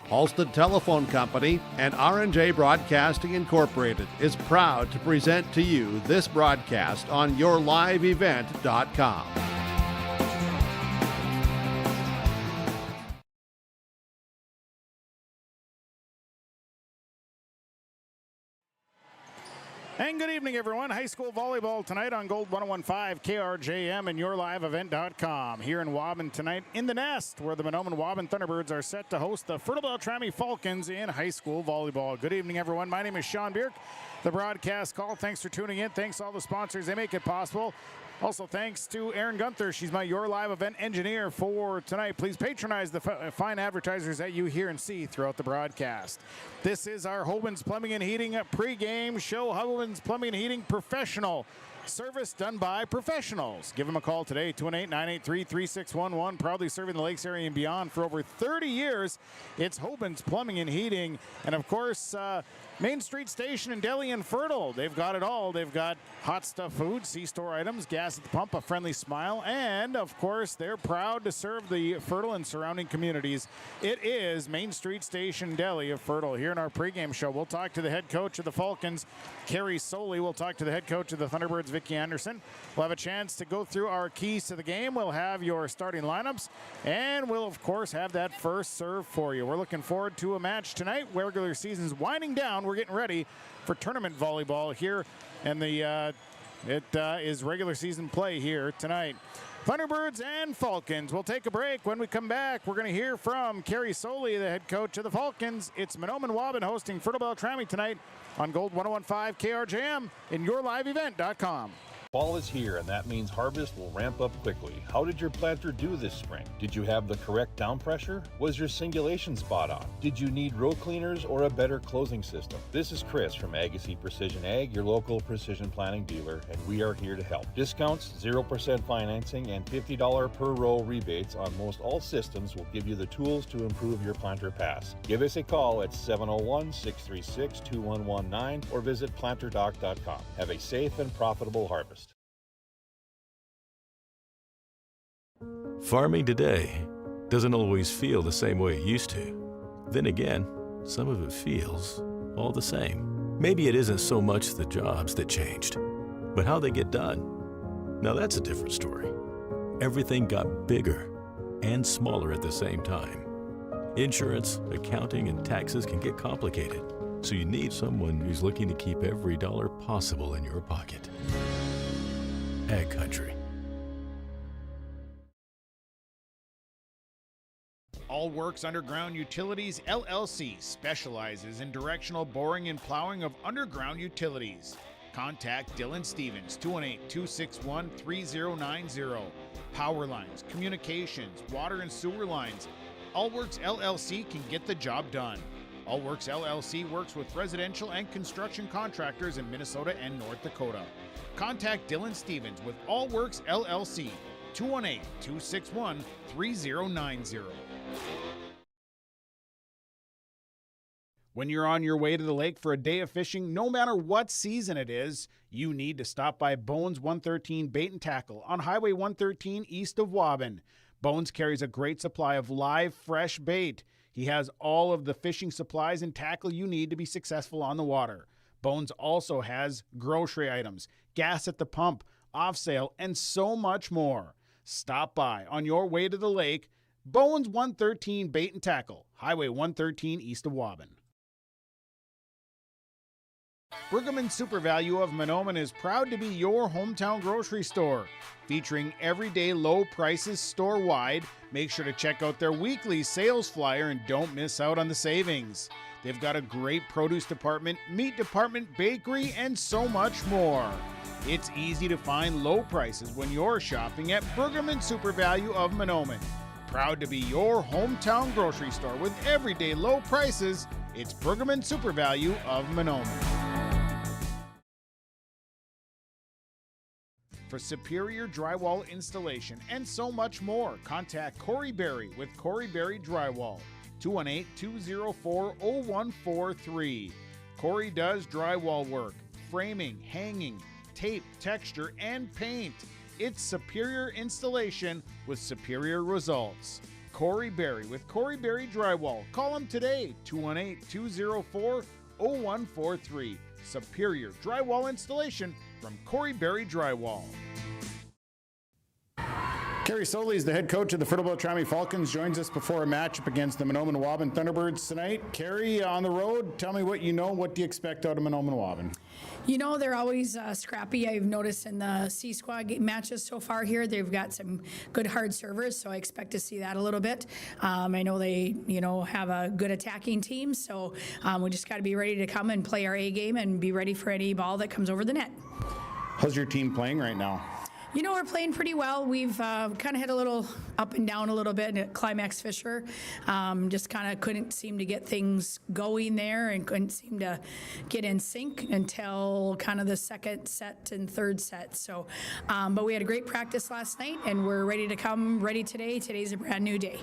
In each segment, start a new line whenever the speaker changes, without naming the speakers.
Halstead Telephone Company and R&J Broadcasting Incorporated is proud to present to you this broadcast on yourliveevent.com.
And good evening, everyone. High school volleyball tonight on Gold 101.5 KRJM and yourliveevent.com. Here in Waubun tonight in the Nest, where the Mahnomen-Waubun Thunderbirds are set to host the Fertile-Beltrami Falcons in high school volleyball. Good evening, everyone. My name is Sean Bierk. The broadcast call. Thanks for tuning in. Thanks to all the sponsors. They make it possible. Also, thanks to Erin Gunther. She's my Your Live Event engineer for tonight. Please patronize the fine advertisers that you hear and see throughout the broadcast. This is our Hoban's Plumbing and Heating pregame show. Hoban's Plumbing and Heating professional service done by professionals. Give them a call today, 218-983-3611. Proudly serving the Lakes area and beyond for over 30 years. It's Hoban's Plumbing and Heating. And, of course, Main Street Station and Deli and Fertile. They've got it all. They've got hot stuff food, C-store items, gas at the pump, a friendly smile, and, of course, they're proud to serve the Fertile and surrounding communities. It is Main Street Station Deli of Fertile. Here in our pregame show, we'll talk to the head coach of the Falcons, Carrie Soley. We'll talk to the head coach of the Thunderbirds, Vicki Anderson. We'll have a chance to go through our keys to the game. We'll have your starting lineups, and we'll, of course, have that first serve for you. We're looking forward to a match tonight. Regular season's winding down. We're getting ready for tournament volleyball here, and it is regular season play here tonight. Thunderbirds and Falcons. We'll take a break. When we come back, we're going to hear from Carrie Soley, the head coach of the Falcons. It's Mahnomen-Waubun hosting Fertile-Beltrami tonight on Gold 101.5 KRJM and yourliveevent.com.
Fall is here, and that means harvest will ramp up quickly. How did your planter do this spring? Did you have the correct down pressure? Was your singulation spot on? Did you need row cleaners or a better closing system? This is Chris from Agassiz Precision Ag, your local precision planting dealer, and we are here to help. Discounts, 0% financing, and $50 per row rebates on most all systems will give you the tools to improve your planter pass. Give us a call at 701-636-2119 or visit planterdoc.com. Have a safe and profitable harvest.
Farming today doesn't always feel the same way it used to. Then again, some of it feels all the same. Maybe it isn't so much the jobs that changed, but how they get done. Now that's a different story. Everything got bigger and smaller at the same time. Insurance, accounting, and taxes can get complicated, so you need someone who's looking to keep every dollar possible in your pocket. Ag Country.
All Works Underground Utilities, LLC specializes in directional boring and plowing of underground utilities. Contact Dylan Stevens, 218-261-3090. Power lines, communications, water and sewer lines. All Works LLC can get the job done. All Works LLC works with residential and construction contractors in Minnesota and North Dakota. Contact Dylan Stevens with All Works LLC, 218-261-3090. When you're on your way to the lake for a day of fishing, no matter what season it is, you need to stop by Bones 113 Bait and Tackle on Highway 113 east of Waubun. Bones carries a great supply of live, fresh bait. He has all of the fishing supplies and tackle you need to be successful on the water. Bones also has grocery items, gas at the pump, off sale, and so much more. Stop by on your way to the lake. Bones 113 Bait and Tackle, Highway 113 east of Waubun. Bruggeman Super Value of Mahnomen is proud to be your hometown grocery store. Featuring everyday low prices store-wide, make sure to check out their weekly sales flyer and don't miss out on the savings. They've got a great produce department, meat department, bakery, and so much more. It's easy to find low prices when you're shopping at Bruggeman Super Value of Mahnomen. Proud to be your hometown grocery store with everyday low prices. It's Bruggeman Super Value of Mahnomen. For superior drywall installation and so much more, contact Corey Berry with Corey Berry Drywall, 218-204-0143. Corey does drywall work, framing, hanging, tape, texture, and paint. It's superior installation with superior results. Corey Berry with Corey Berry Drywall. Call him today, 218-204-0143. Superior drywall installation from Corey Berry Drywall. Kerry Soley is the head coach of the Fertile-Beltrami Falcons, joins us before a matchup against the Mahnomen-Waubun Thunderbirds tonight. Kerry, on the road, tell me what you know. What do you expect out of Mahnomen-Waubun?
You know, they're always scrappy. I've noticed in the C-Squad matches so far here, they've got some good hard servers, so I expect to see that a little bit. I know they, have a good attacking team, so we just got to be ready to come and play our A game and be ready for any ball that comes over the net.
How's your team playing right now?
We're playing pretty well. We've kind of hit a little up and down a little bit at Climax Fisher. Just kind of couldn't seem to get things going there and couldn't seem to get in sync until kind of the second set and third set. So, but we had a great practice last night and we're ready to come ready today. Today's a brand new day.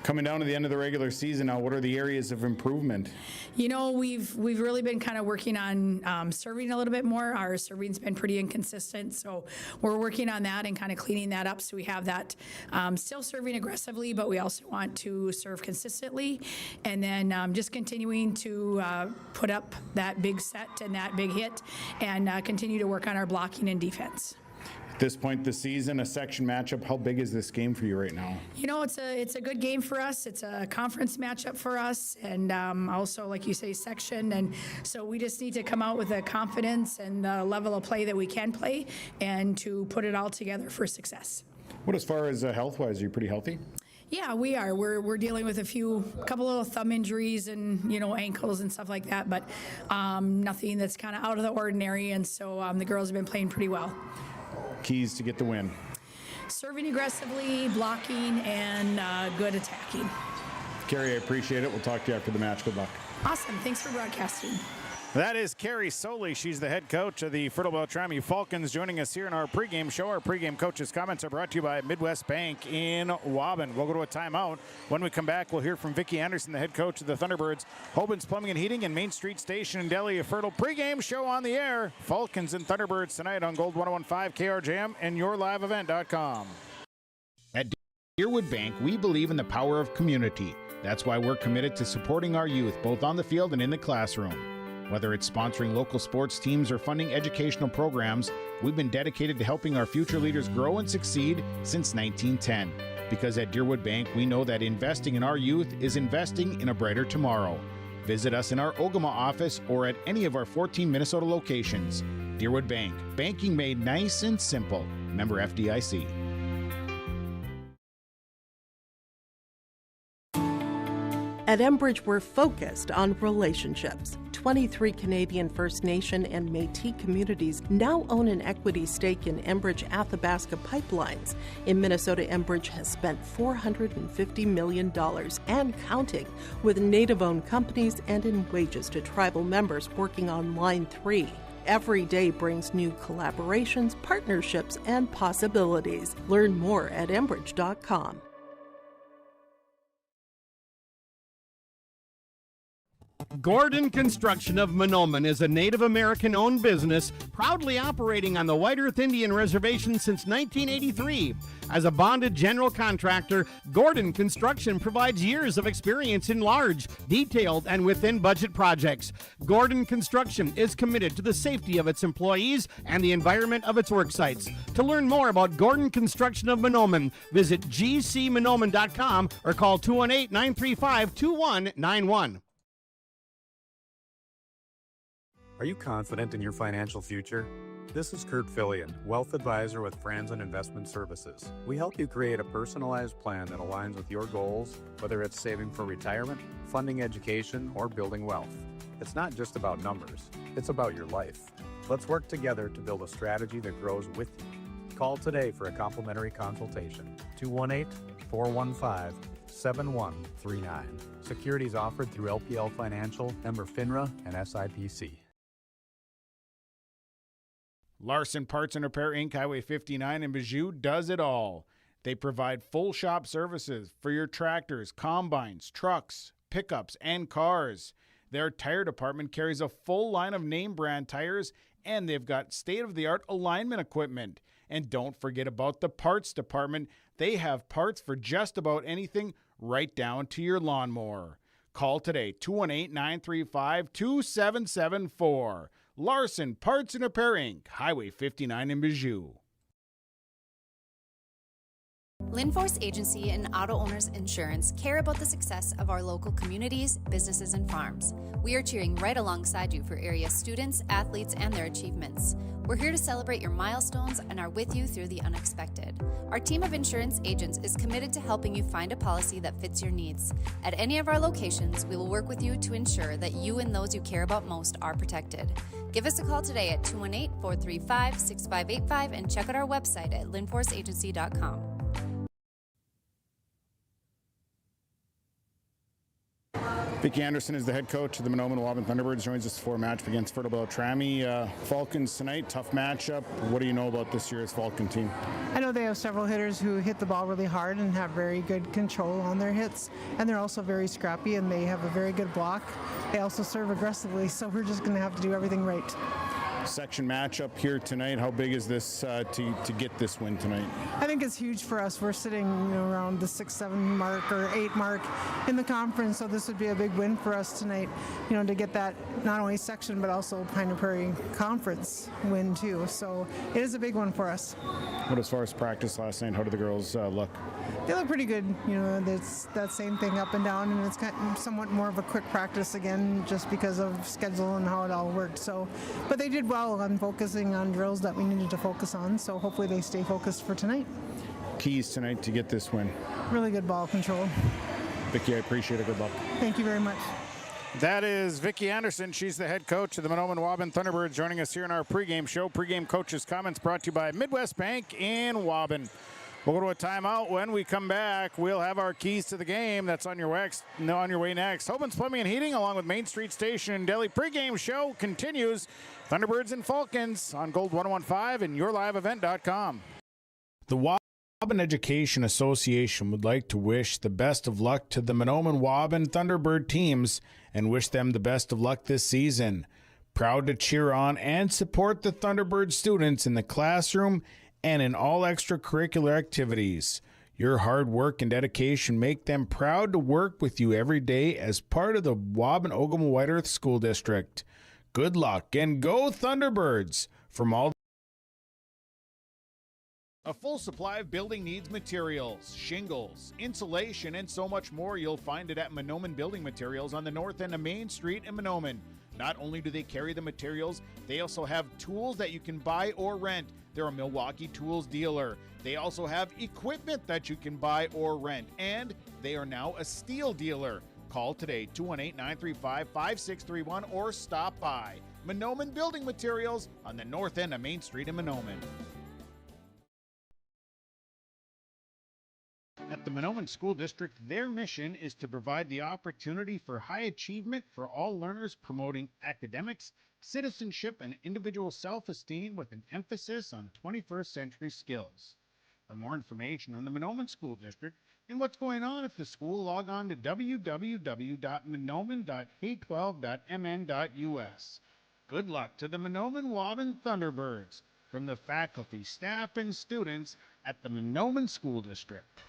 Coming down to the end of the regular season now, what are the areas of improvement?
We've really been kind of working on serving a little bit more. Our serving's been pretty inconsistent, so we're working on that and kind of cleaning that up so we have that still serving aggressively, but we also want to serve consistently. And then just continuing to put up that big set and that big hit and continue to work on our blocking and defense.
At this point this season, a section matchup, how big is this game for you right now?
It's a good game for us. It's a conference matchup for us, and also, like you say, section. And so we just need to come out with the confidence and the level of play that we can play and to put it all together for success.
What as far as health-wise, are you pretty healthy?
Yeah, we are. We're dealing with a couple of thumb injuries and ankles and stuff like that, but nothing that's kind of out of the ordinary. And so the girls have been playing pretty well.
Keys to get the win?
Serving aggressively, blocking, and good attacking.
Kerry, I appreciate it. We'll talk to you after the match. Good luck.
Awesome. Thanks for broadcasting.
That is Kerry Soley. She's the head coach of the Fertile-Beltrami Falcons, joining us here in our pregame show. Our pregame coaches' comments are brought to you by Midwest Bank in Waubun. We'll go to a timeout. When we come back, we'll hear from Vicki Anderson, the head coach of the Thunderbirds. Hoban's Plumbing and Heating and Main Street Station in Delhi. A Fertile pregame show on the air. Falcons and Thunderbirds tonight on Gold 101.5 KRJM and yourliveevent.com. At Deerwood Bank, we believe in the power of community. That's why we're committed to supporting our youth, both on the field and in the classroom. Whether it's sponsoring local sports teams or funding educational programs, we've been dedicated to helping our future leaders grow and succeed since 1910. Because at Deerwood Bank, we know that investing in our youth is investing in a brighter tomorrow. Visit us in our Ogama office or at any of our 14 Minnesota locations. Deerwood Bank, banking made nice and simple. Member FDIC.
At Enbridge, we're focused on relationships. 23 Canadian First Nation and Métis communities now own an equity stake in Enbridge Athabasca Pipelines. In Minnesota, Enbridge has spent $450 million and counting with Native-owned companies and in wages to tribal members working on Line 3. Every day brings new collaborations, partnerships, and possibilities. Learn more at Enbridge.com.
Gordon Construction of Mahnomen is a Native American-owned business proudly operating on the White Earth Indian Reservation since 1983. As a bonded general contractor, Gordon Construction provides years of experience in large, detailed, and within-budget projects. Gordon Construction is committed to the safety of its employees and the environment of its work sites. To learn more about Gordon Construction of Mahnomen, visit gcmahnomen.com or call 218-935-2191.
Are you confident in your financial future? This is Kurt Fillion, Wealth Advisor with Franzen Investment Services. We help you create a personalized plan that aligns with your goals, whether it's saving for retirement, funding education, or building wealth. It's not just about numbers, it's about your life. Let's work together to build a strategy that grows with you. Call today for a complimentary consultation. 218-415-7139. Securities offered through LPL Financial, member FINRA, and SIPC.
Larson Parts and Repair Inc., Highway 59 in Bijou does it all. They provide full shop services for your tractors, combines, trucks, pickups, and cars. Their tire department carries a full line of name brand tires, and they've got state-of-the-art alignment equipment. And don't forget about the parts department. They have parts for just about anything, right down to your lawnmower. Call today, 218-935-2774. Larson Parts and Repair Inc., Highway 59 in Bijou.
Linforce Agency and Auto Owners Insurance care about the success of our local communities, businesses, and farms. We are cheering right alongside you for area students, athletes, and their achievements. We're here to celebrate your milestones and are with you through the unexpected. Our team of insurance agents is committed to helping you find a policy that fits your needs. At any of our locations, we will work with you to ensure that you and those you care about most are protected. Give us a call today at 218-435-6585 and check out our website at linforceagency.com.
Vicki Anderson is the head coach of the Mahnomen-Waubun Thunderbirds, joins us for a match against Fertile-Beltrami. Falcons tonight, tough matchup. What do you know about this year's Falcon team?
I know they have several hitters who hit the ball really hard and have very good control on their hits, and they're also very scrappy and they have a very good block. They also serve aggressively, so we're just going to have to do everything right.
Section matchup here tonight. How big is this to get this win tonight?
I think it's huge for us. We're sitting around the 6-7 mark or 8 mark in the conference, so this would be a big win for us tonight, to get that not only section but also Pioneer Prairie Conference win too. So it is a big one for us.
But as far as practice last night, how did the girls look?
They look pretty good. It's that same thing up and down, and it's kind of somewhat more of a quick practice again just because of schedule and how it all worked. So, but they did well on focusing on drills that we needed to focus on, so hopefully they stay focused for tonight.
Keys tonight to get this win?
Really good ball control.
Vicki, I appreciate it. Good luck.
Thank you very much.
That is Vicki Anderson. She's the head coach of the Mahnomen-Waubun Thunderbirds, joining us here in our pregame show. Pregame coaches' comments brought to you by Midwest Bank in Waubun. We'll go to a timeout. When we come back, we'll have our keys to the game. That's on your way next. Hoban's Plumbing and Heating, along with Main Street Station and Deli. Pregame show continues. Thunderbirds and Falcons on Gold 101.5 and yourliveevent.com. The Waubun Education Association would like to wish the best of luck to the Mahnomen-Waubun Thunderbird teams and wish them the best of luck this season. Proud to cheer on and support the Thunderbird students in the classroom and in all extracurricular activities. Your hard work and dedication make them proud to work with you every day as part of the Waubun-Ogama-White Earth School District. Good luck and go Thunderbirds! From all a full supply of building needs materials, shingles, insulation, and so much more. You'll find it at Mahnomen Building Materials on the north end of Main Street in Mahnomen. Not only do they carry the materials, they also have tools that you can buy or rent. They're a Milwaukee Tools dealer. They also have equipment that you can buy or rent, and they are now a steel dealer. Call today, 218-935-5631, or stop by Mahnomen Building Materials on the north end of Main Street in Mahnomen. At the Mahnomen School District, their mission is to provide the opportunity for high achievement for all learners, promoting academics, citizenship, and individual self-esteem with an emphasis on 21st century skills. For more information on the Mahnomen School District and what's going on at the school, log on to www.mahnomen.k12.mn.us. Good luck to the Mahnomen-Waubun Thunderbirds from the faculty, staff, and students at the Mahnomen School District.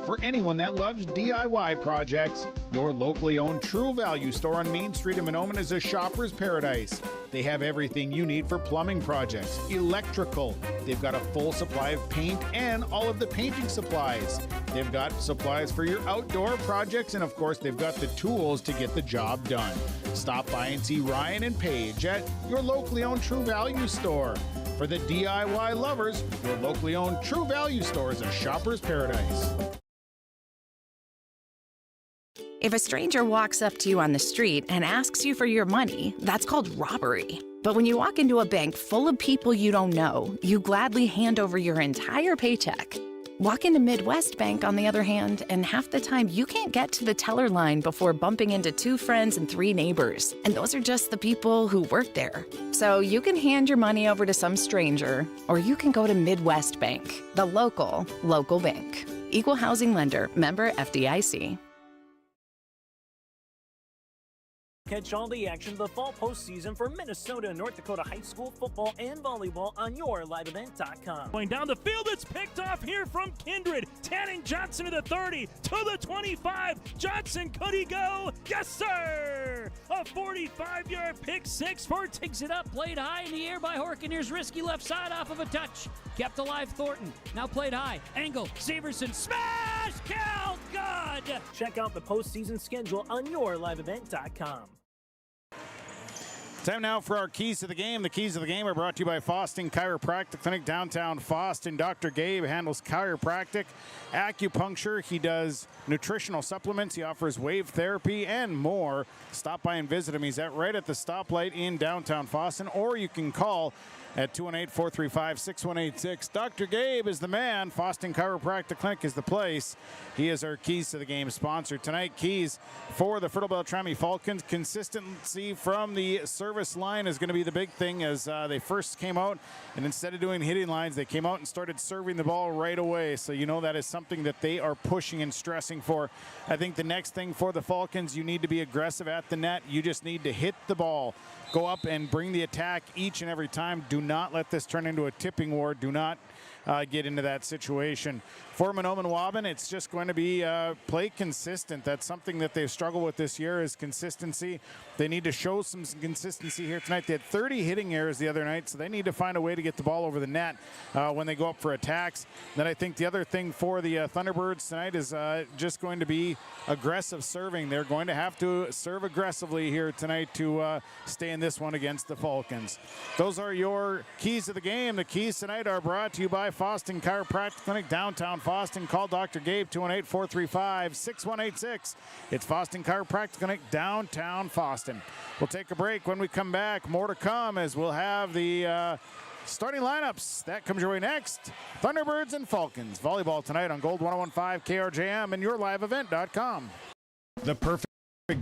For anyone that loves DIY projects, your locally owned True Value store on Main Street in Mahnomen is a shopper's paradise. They have everything you need for plumbing projects, electrical. They've got a full supply of paint and all of the painting supplies. They've got supplies for your outdoor projects, and of course, they've got the tools to get the job done. Stop by and see Ryan and Paige at your locally owned True Value store. For the DIY lovers, your locally owned True Value store is a shopper's paradise.
If a stranger walks up to you on the street and asks you for your money, that's called robbery. But when you walk into a bank full of people you don't know, you gladly hand over your entire paycheck. Walk into Midwest Bank, on the other hand, and half the time you can't get to the teller line before bumping into 2 friends and 3 neighbors. And those are just the people who work there. So you can hand your money over to some stranger, or you can go to Midwest Bank, the local bank. Equal housing lender, member FDIC.
Catch all the action of the fall postseason for Minnesota and North Dakota high school football and volleyball on yourliveevent.com.
Going down the field, it's picked off here from Kindred. Tanning Johnson to the 30, to the 25. Johnson, could he go? Yes, sir! A 45-yard pick six. Ford takes it up, played high in the air by Horkin. Here's risky left side off of a touch. Kept alive Thornton. Now played high. Angle, Severson, smash! Count, good!
Check out the postseason schedule on yourliveevent.com.
Time now for our keys to the game. The keys of the game are brought to you by Foston Chiropractic Clinic, downtown Foston. Dr. Gabe handles chiropractic, acupuncture. He does nutritional supplements. He offers wave therapy and more. Stop by and visit him. He's right at the stoplight in downtown Foston, or you can call at 218-435-6186. Dr. Gabe is the man. Foston Chiropractic Clinic is the place. He is our keys to the game sponsor tonight. Keys for the Fertile-Beltrami Falcons. Consistency from the service line is going to be the big thing, as they first came out, and instead of doing hitting lines, they came out and started serving the ball right away. So you know that is something that they are pushing and stressing for. I think the next thing for the Falcons, you need to be aggressive at the net. You just need to hit the ball. Go up and bring the attack each and every time. Do not let this turn into a tipping war. Do not get into that situation. For Mahnomen-Waubun, it's just going to be play consistent. That's something that they've struggled with this year, is consistency. They need to show some consistency here tonight. They had 30 hitting errors the other night, so they need to find a way to get the ball over the net when they go up for attacks. Then I think the other thing for the Thunderbirds tonight is just going to be aggressive serving. They're going to have to serve aggressively here tonight to stay in this one against the Falcons. Those are your keys to the game. The keys tonight are brought to you by Foston Chiropractic Clinic, downtown Foston. Call Dr. Gabe, 218-435-6186. It's Foston Chiropractic Clinic, downtown Foston. We'll take a break. When we come back, more to come, as we'll have the starting lineups. That comes your way next. Thunderbirds and Falcons. Volleyball tonight on Gold 101.5 KRJM and yourliveevent.com. The perfect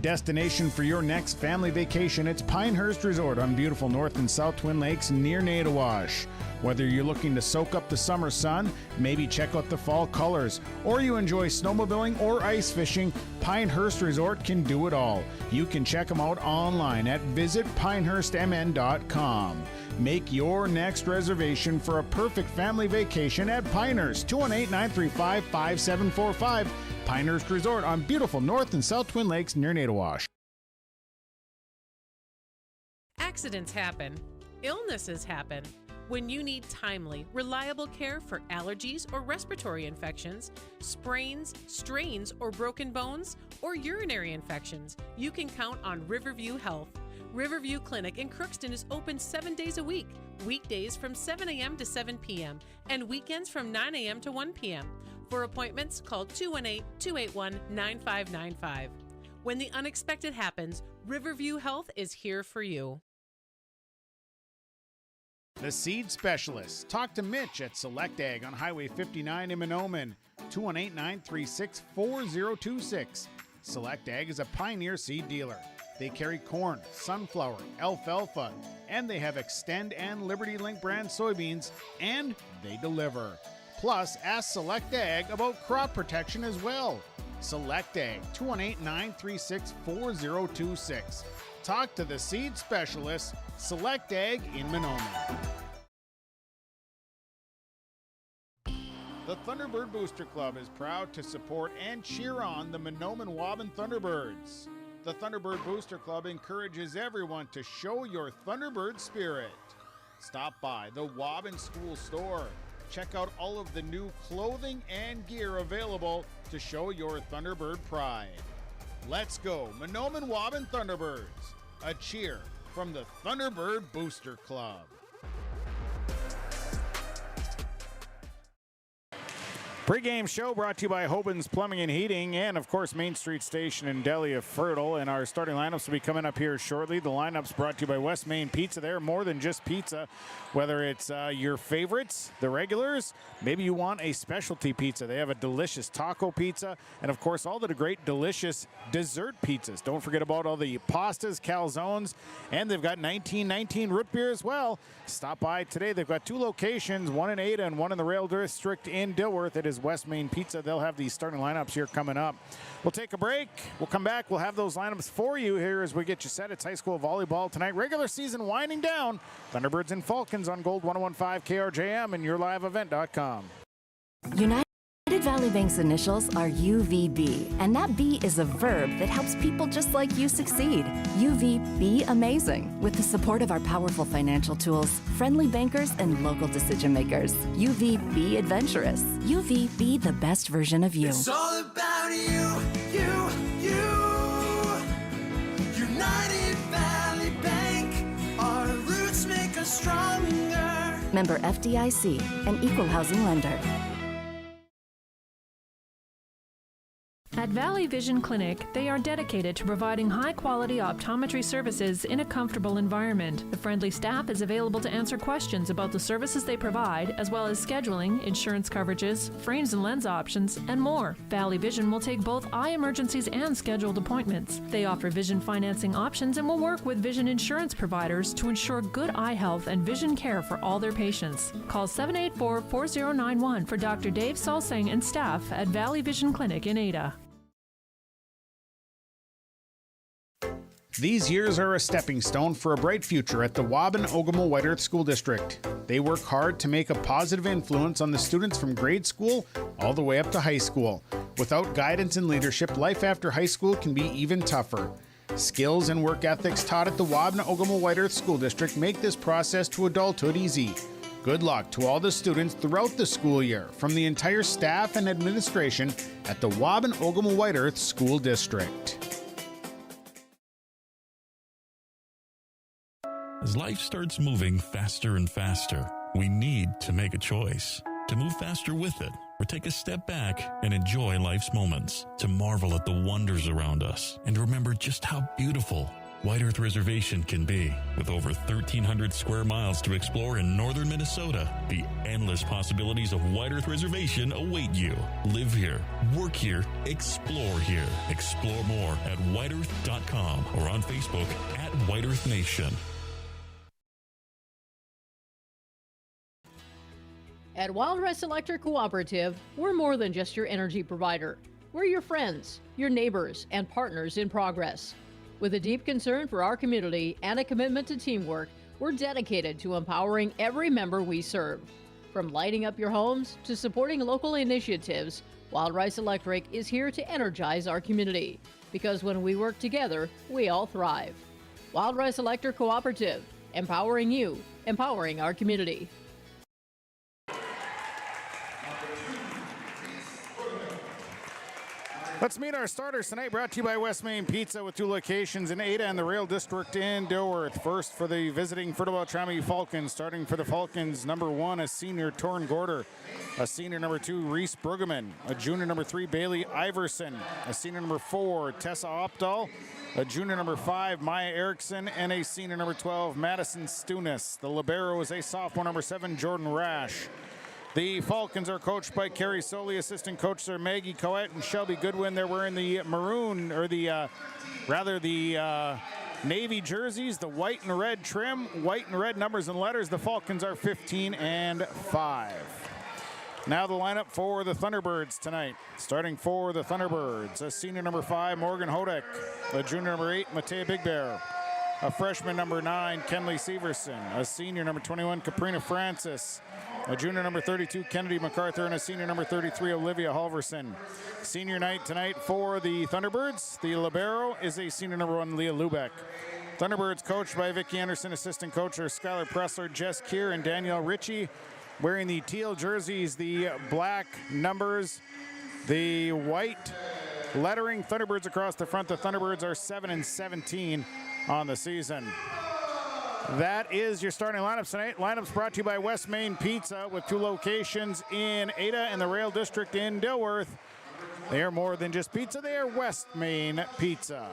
destination for your next family vacation. It's Pinehurst Resort on beautiful North and South Twin Lakes near Nadawash. Whether you're looking to soak up the summer sun, maybe check out the fall colors, or you enjoy snowmobiling or ice fishing, Pinehurst Resort can do it all. You can check them out online at visitpinehurstmn.com. Make your next reservation for a perfect family vacation at Pinehurst, 218-935-5745. Pinehurst Resort on beautiful North and South Twin Lakes near Nadawash.
Accidents happen. Illnesses happen. When you need timely, reliable care for allergies or respiratory infections, sprains, strains, or broken bones, or urinary infections, you can count on Riverview Health. Riverview Clinic in Crookston is open 7 days a week, weekdays from 7 a.m. to 7 p.m., and weekends from 9 a.m. to 1 p.m. For appointments, call 218-281-9595. When the unexpected happens, Riverview Health is here for you.
The Seed Specialist. Talk to Mitch at Select Ag on Highway 59 in Mahnomen, 218-936-4026. Select Ag is a Pioneer seed dealer. They carry corn, sunflower, alfalfa, and they have Extend and Liberty Link brand soybeans, and they deliver. Plus, ask Select Ag about crop protection as well. Select Ag, 218-936-4026. Talk to the Seed Specialist, Select Ag in Mahnomen. The Thunderbird Booster Club is proud to support and cheer on the Mahnomen-Waubun Thunderbirds. The Thunderbird Booster Club encourages everyone to show your Thunderbird spirit. Stop by the Waubun School Store. Check out all of the new clothing and gear available to show your Thunderbird pride. Let's go, Mahnomen-Waubun Thunderbirds. A cheer from the Thunderbird Booster Club. Pre-game show brought to you by Hoban's Plumbing and Heating and, of course, Main Street Station in Delia Fertile. And our starting lineups will be coming up here shortly. The lineups brought to you by West Main Pizza. They're more than just pizza. Whether it's your favorites, the regulars, maybe you want a specialty pizza. They have a delicious taco pizza and, of course, all the great, delicious dessert pizzas. Don't forget about all the pastas, calzones, and they've got 1919 root beer as well. Stop by today. They've got two locations, one in Ada and one in the Rail District in Dilworth. It is is West Main Pizza. They'll have the starting lineups here coming up. We'll take a break. We'll come back. We'll have those lineups for you here as we get you set. It's high school volleyball tonight. Regular season winding down. Thunderbirds and Falcons on Gold 101.5 KRJM and yourliveevent.com.
United Valley Bank's initials are UVB, and that B is a verb that helps people just like you succeed. UVB amazing, with the support of our powerful financial tools, friendly bankers, and local decision makers. UVB adventurous. UVB the best version of you.
It's all about you. United Valley Bank, our roots make us stronger.
Member FDIC, an equal housing lender.
At Valley Vision Clinic, they are dedicated to providing high-quality optometry services in a comfortable environment. The friendly staff is available to answer questions about the services they provide, as well as scheduling, insurance coverages, frames and lens options, and more. Valley Vision will take both eye emergencies and scheduled appointments. They offer vision financing options and will work with vision insurance providers to ensure good eye health and vision care for all their patients. Call 784-4091 for Dr. Dave Salsing and staff at Valley Vision Clinic in Ada.
These years are a stepping stone for a bright future at the Waubun-Ogomo White Earth School District. They work hard to make a positive influence on the students from grade school all the way up to high school. Without guidance and leadership, life after high school can be even tougher. Skills and work ethics taught at the Waubun-Ogomo White Earth School District make this process to adulthood easy. Good luck to all the students throughout the school year from the entire staff and administration at the Waubun-Ogomo White Earth School District.
As life starts moving faster and faster, we need to make a choice. To move faster with it, or take a step back and enjoy life's moments. To marvel at the wonders around us, and remember just how beautiful White Earth Reservation can be. With over 1,300 square miles to explore in northern Minnesota, the endless possibilities of White Earth Reservation await you. Live here, work here, explore here. Explore more at whiteearth.com or on Facebook at White Earth Nation.
At Wild Rice Electric Cooperative, we're more than just your energy provider. We're your friends, your neighbors, and partners in progress. With a deep concern for our community and a commitment to teamwork, we're dedicated to empowering every member we serve. From lighting up your homes to supporting local initiatives, Wild Rice Electric is here to energize our community. Because when we work together, we all thrive. Wild Rice Electric Cooperative, empowering you, empowering our community.
Let's meet our starters tonight, brought to you by West Main Pizza with 2 locations in Ada and the Rail District in Dilworth. First for the visiting Fertile-Beltrami Falcons. Starting for the Falcons, number 1, a senior, Torrin Gorder. A senior, number 2, Reese Brueggemann. A junior, number 3, Bailey Iverson. A senior, number 4, Tessa Opdahl. A junior, number 5, Maya Erickson. And a senior, number 12, Madison Stunis. The libero is a sophomore, number 7, Jordan Rash. The Falcons are coached by Carrie Soley. Assistant coaches are Maggie Coette and Shelby Goodwin. They're wearing the maroon, or the navy jerseys, the white and red trim, white and red numbers and letters. The Falcons are 15 and 5. Now the lineup for the Thunderbirds tonight. Starting for the Thunderbirds, a senior, number 5, Morgan Hodek. A junior, number 8, Matea Bigbear. A freshman, number 9, Kenley Severson. A senior, number 21, Caprina Francis. A junior, number 32, Kennedy MacArthur. And a senior, number 33, Olivia Halverson. Senior night tonight for the Thunderbirds. The libero is a senior, number 1, Leah Lubeck. Thunderbirds coached by Vicki Anderson. Assistant coach are Skylar Pressler, Jess Keir, and Danielle Ritchie. Wearing the teal jerseys, the black numbers, the white lettering. Thunderbirds across the front. The Thunderbirds are 7 and 17 on the season. That is your starting lineups tonight. Lineups brought to you by West Main Pizza with 2 locations in Ada and the Rail District in Dilworth. They are more than just pizza. They are West Main Pizza.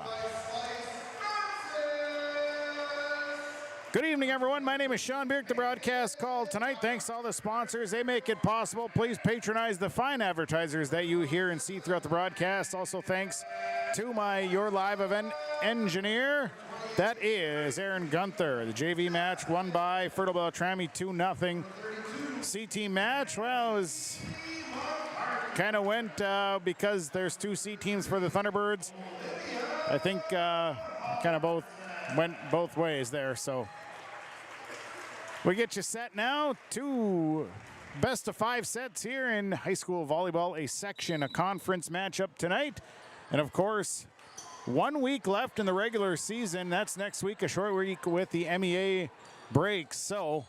Good evening, everyone. My name is Sean Bierk. The broadcast call tonight. Thanks to all the sponsors. They make it possible. Please patronize the fine advertisers that you hear and see throughout the broadcast. Also, thanks to my Your Live event engineer. That is Aaron Gunther. The JV match won by Fertile-Beltrami 2-0. C-team match, well, it was kind of went because there's 2 C teams for the Thunderbirds. I think kind of both went both ways there. So we get you set now. 2 best of 5 sets here in high school volleyball, a conference matchup tonight. And of course, 1 week left in the regular season. That's next week, a short week with the MEA breaks. So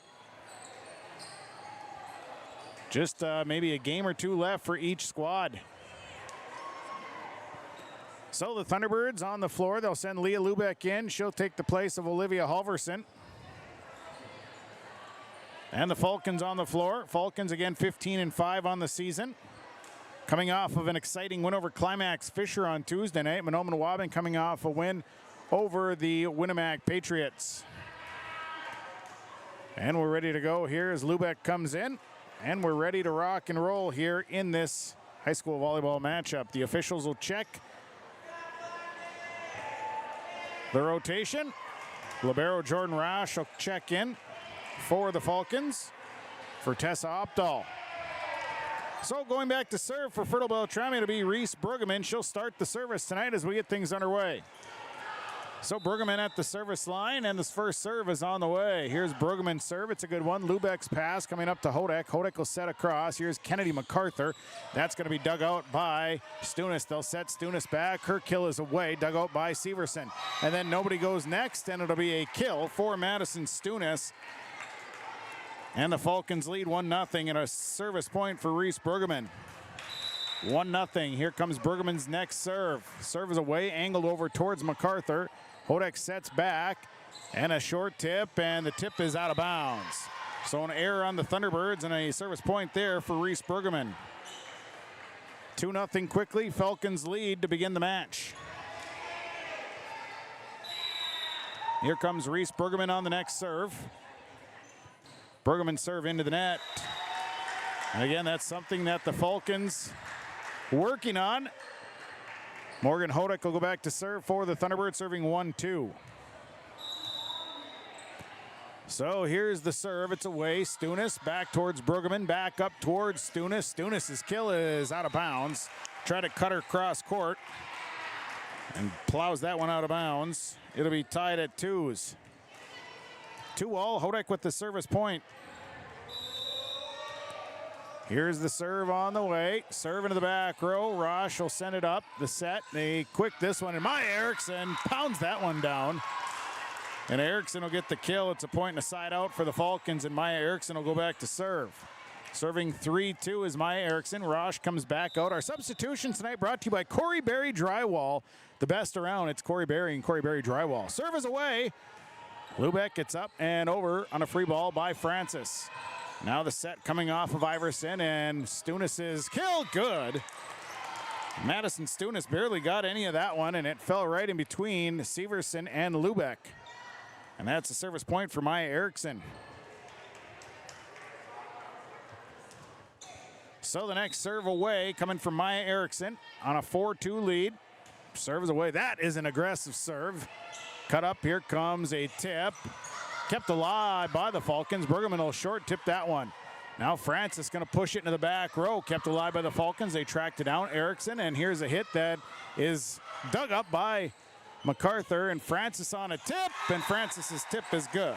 just maybe a game or 2 left for each squad. So the Thunderbirds on the floor. They'll send Leah Lubeck in. She'll take the place of Olivia Halverson. And the Falcons on the floor. Falcons again 15-5 on the season. Coming off of an exciting win over Climax Fisher on Tuesday night. Mahnomen-Waubun coming off a win over the Winnemac Patriots. And we're ready to go here as Lubeck comes in. And we're ready to rock and roll here in this high school volleyball matchup. The officials will check the rotation. Libero Jordan Rosh will check in for the Falcons for Tessa Opdahl. So going back to serve for Fertile-Beltrami to be Reese Brueggemann. She'll start the service tonight as we get things underway. So Brueggemann at the service line, and this first serve is on the way. Here's Brueggemann's serve. It's a good one. Lubeck's pass coming up to Hodek. Hodek will set across. Here's Kennedy MacArthur. That's going to be dug out by Stunis. They'll set Stunis back. Her kill is away, dug out by Severson. And then nobody goes next, and it'll be a kill for Madison Stunis. And the Falcons lead 1-0 and a service point for Reese Brueggemann. 1-0. Here comes Brueggemann's next serve. Serve is away, angled over towards MacArthur. Hodek sets back, and a short tip, and the tip is out of bounds. So an error on the Thunderbirds and a service point there for Reese Brueggemann. 2-0 quickly. Falcons lead to begin the match. Here comes Reese Brueggemann on the next serve. Brueggemann serve into the net. And again, that's something that the Falcons working on. Morgan Hodek will go back to serve for the Thunderbirds, serving 1-2. So here's the serve. It's away. Stunis back towards Brueggemann. Back up towards Stunis. Stunis' kill is out of bounds. Try to cut her cross court. And plows that one out of bounds. It'll be tied at 2s. 2-all. Hodek with the service point. Here's the serve on the way. Serve into the back row. Rosh will send it up. The set. They quick this one. And Maya Erickson pounds that one down. And Erickson will get the kill. It's a point and a side out for the Falcons. And Maya Erickson will go back to serve. Serving 3-2 is Maya Erickson. Rosh comes back out. Our substitution tonight brought to you by Corey Berry Drywall. The best around. It's Corey Berry and Corey Berry Drywall. Serve is away. Lubeck gets up and over on a free ball by Francis. Now the set coming off of Iverson, and Stunis' kill, good. Madison Stunis barely got any of that one, and it fell right in between Severson and Lubeck. And that's a service point for Maya Erickson. So the next serve away coming from Maya Erickson on a 4-2 lead. Serve is away. That is an aggressive serve. Cut up. Here comes a tip. Kept alive by the Falcons. Brueggemann will short tip that one. Now Francis going to push it into the back row. Kept alive by the Falcons. They tracked it down. Erickson, and here's a hit that is dug up by MacArthur, and Francis on a tip, and Francis's tip is good.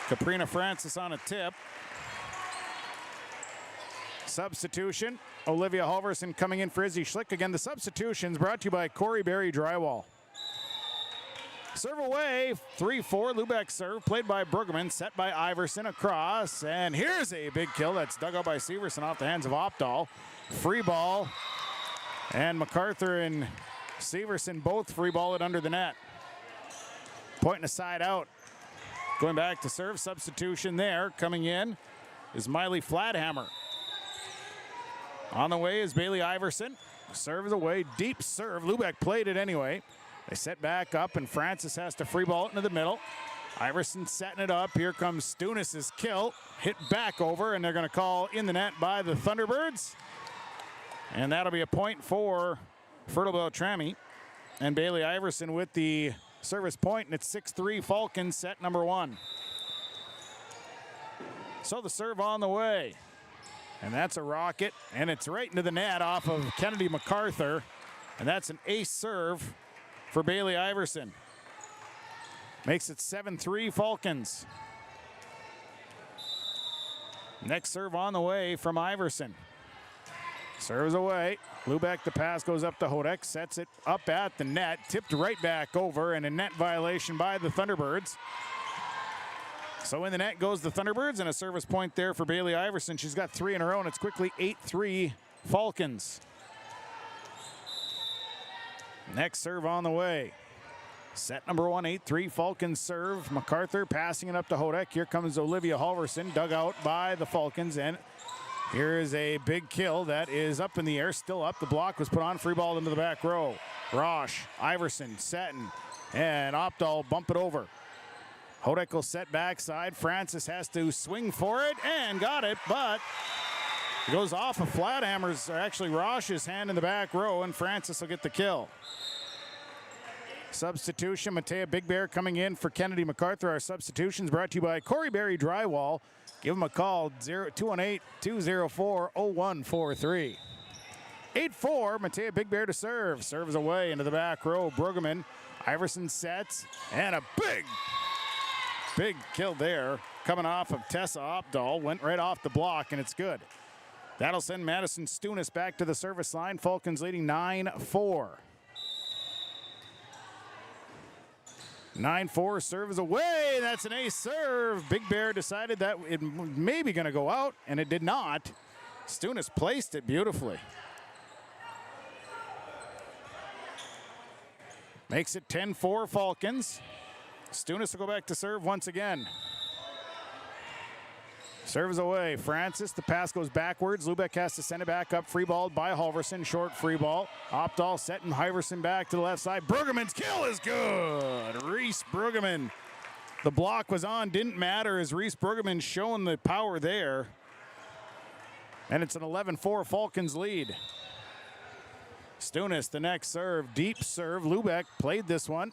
Caprina Francis on a tip. Substitution. Olivia Halverson coming in for Izzy Schlick. Again, the substitutions brought to you by Corey Berry Drywall. Serve away, 3-4, Lubeck serve, played by Brueggemann, set by Iverson across, and here's a big kill that's dug out by Severson off the hands of Opdahl. Free ball, and MacArthur and Severson both free ball it under the net. Point and a side out. Going back to serve, substitution there, coming in is Miley Flathammer. On the way is Bailey Iverson. Serve is away, deep serve, Lubeck played it anyway. They set back up, and Francis has to free ball it into the middle. Iverson setting it up. Here comes Stunis' kill. Hit back over, and they're going to call in the net by the Thunderbirds. And that'll be a point for Fertile-Beltrami. And Bailey Iverson with the service point, and it's 6-3 Falcons, set number 1. So the serve on the way. And that's a rocket, and it's right into the net off of Kennedy MacArthur. And that's an ace serve for Bailey Iverson. Makes it 7-3 Falcons. Next serve on the way from Iverson. Serves away. Lubeck, the pass goes up to Hodek, sets it up at the net, tipped right back over, and a net violation by the Thunderbirds. So in the net goes the Thunderbirds, and a service point there for Bailey Iverson. She's got 3 in a row, and it's quickly 8-3 Falcons. Next serve on the way. Set number 1, 8-3 Falcons serve. MacArthur passing it up to Hodek. Here comes Olivia Halverson, dug out by the Falcons, and here is a big kill that is up in the air, still up. The block was put on, free ball into the back row. Roche, Iverson, Seton, and Opdahl bump it over. Hodek will set backside. Francis has to swing for it and got it, but it goes off of Flathammer's, or actually Roche's hand in the back row, and Francis will get the kill. Substitution, Matea Big Bear coming in for Kennedy MacArthur. Our substitutions brought to you by Corey Berry Drywall. Give them a call, 218-204-0143. 8-4, Matea Big Bear to serve. Serves away into the back row. Brueggemann, Iverson sets, and a big kill there. Coming off of Tessa Opdahl, went right off the block, and it's good. That'll send Madison Stunis back to the service line. Falcons leading 9-4. 9-4, serves away. That's an ace serve. Big Bear decided that it may be going to go out, and it did not. Stunis placed it beautifully. Makes it 10-4 Falcons. Stunis will go back to serve once again. Serves away. Francis, the pass goes backwards. Lubeck has to send it back up. Free ball by Halverson. Short free ball. Opdahl setting Iverson back to the left side. Brueggemann's kill is good. Reese Brueggemann. The block was on. Didn't matter as Reese Brueggemann showing the power there. And it's an 11-4 Falcons lead. Stunis, the next serve. Deep serve. Lubeck played this one.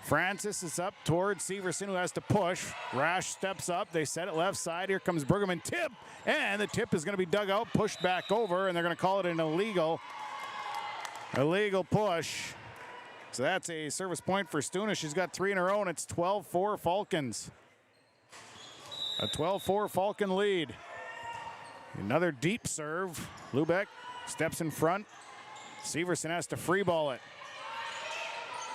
Francis is up towards Severson, who has to push. Rash steps up. They set it left side. Here comes Brueggemann. Tip. And the tip is going to be dug out, pushed back over, and they're going to call it an illegal push. So that's a service point for Stunis. She's got 3 in a row, and it's 12-4 Falcons. A 12-4 Falcon lead. Another deep serve. Lubeck steps in front. Severson has to free ball it.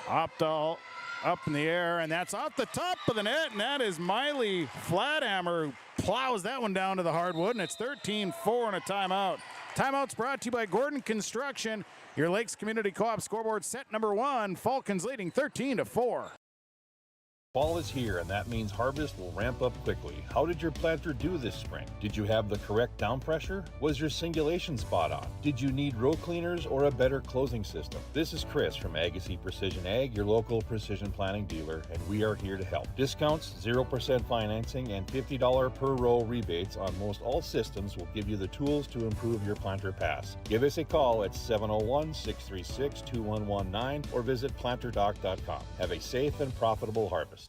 Opdahl up in the air, and that's off the top of the net, and that is Miley Flathammer who plows that one down to the hardwood, and it's 13-4 and a timeout. Timeout's brought to you by Gordon Construction, your Lakes Community Co-op scoreboard set number 1. Falcons leading 13-4.
Fall is here, and that means harvest will ramp up quickly. How did your planter do this spring? Did you have the correct down pressure? Was your singulation spot on? Did you need row cleaners or a better closing system? This is Chris from Agassiz Precision Ag, your local precision planting dealer, and we are here to help. Discounts, 0% financing, and $50 per row rebates on most all systems will give you the tools to improve your planter pass. Give us a call at 701-636-2119 or visit planterdoc.com. Have a safe and profitable harvest.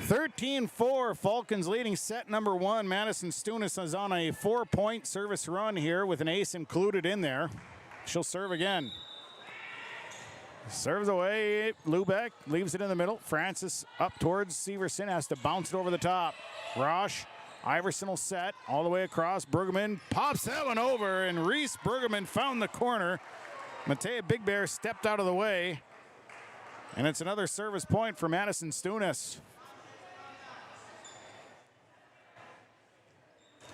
13-4, Falcons leading set number 1. Madison Stunis is on a 4-point service run here with an ace included in there. She'll serve again. Serves away, Lubeck leaves it in the middle. Francis up towards Severson, has to bounce it over the top. Roche, Iverson will set all the way across. Brueggemann pops that one over, and Reese Brueggemann found the corner. Matea Big Bear stepped out of the way, and it's another service point for Madison Stunis.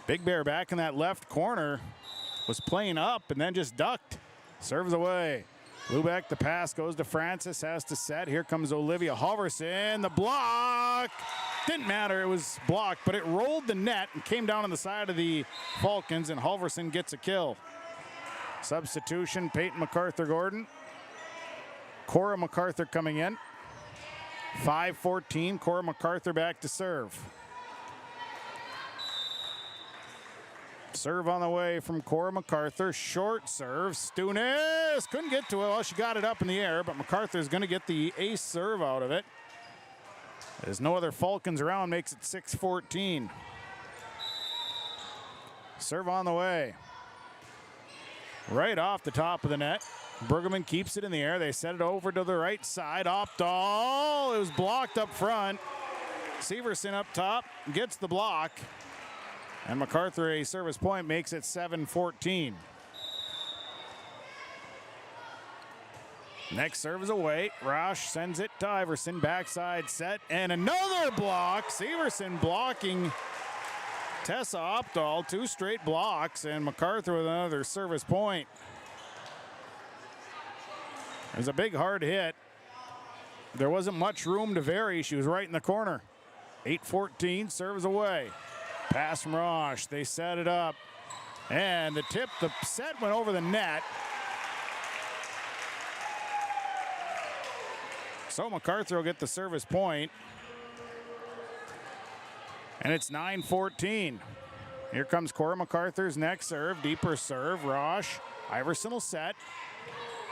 Big Bear back in that left corner, was playing up and then just ducked. Serves away. Lubeck, the pass goes to Francis, has to set. Here comes Olivia Halverson. The block. Didn't matter, it was blocked, but it rolled the net and came down on the side of the Falcons, and Halverson gets a kill. Substitution, Peyton MacArthur-Gordon. Cora MacArthur coming in. 5-14, Cora MacArthur back to serve. Serve on the way from Cora MacArthur. Short serve. Stunis couldn't get to it. Well, she got it up in the air, but MacArthur's going to get the ace serve out of it. There's no other Falcons around, makes it 6-14. Serve on the way. Right off the top of the net. Brueggemann keeps it in the air. They set it over to the right side. Opdahl. It was blocked up front. Severson up top gets the block. And MacArthur, a service point, makes it 7-14. Next serve is away. Rosh sends it to Iverson. Backside set. And another block. Severson blocking Tessa Opdahl. 2 straight blocks. And MacArthur with another service point. There's a big hard hit. There wasn't much room to vary. She was right in the corner. 8-14. Serves away. Pass from Rosh. They set it up. And the set went over the net. So MacArthur will get the service point. And it's 9-14. Here comes Cora MacArthur's next serve. Deeper serve. Rosh. Iverson will set.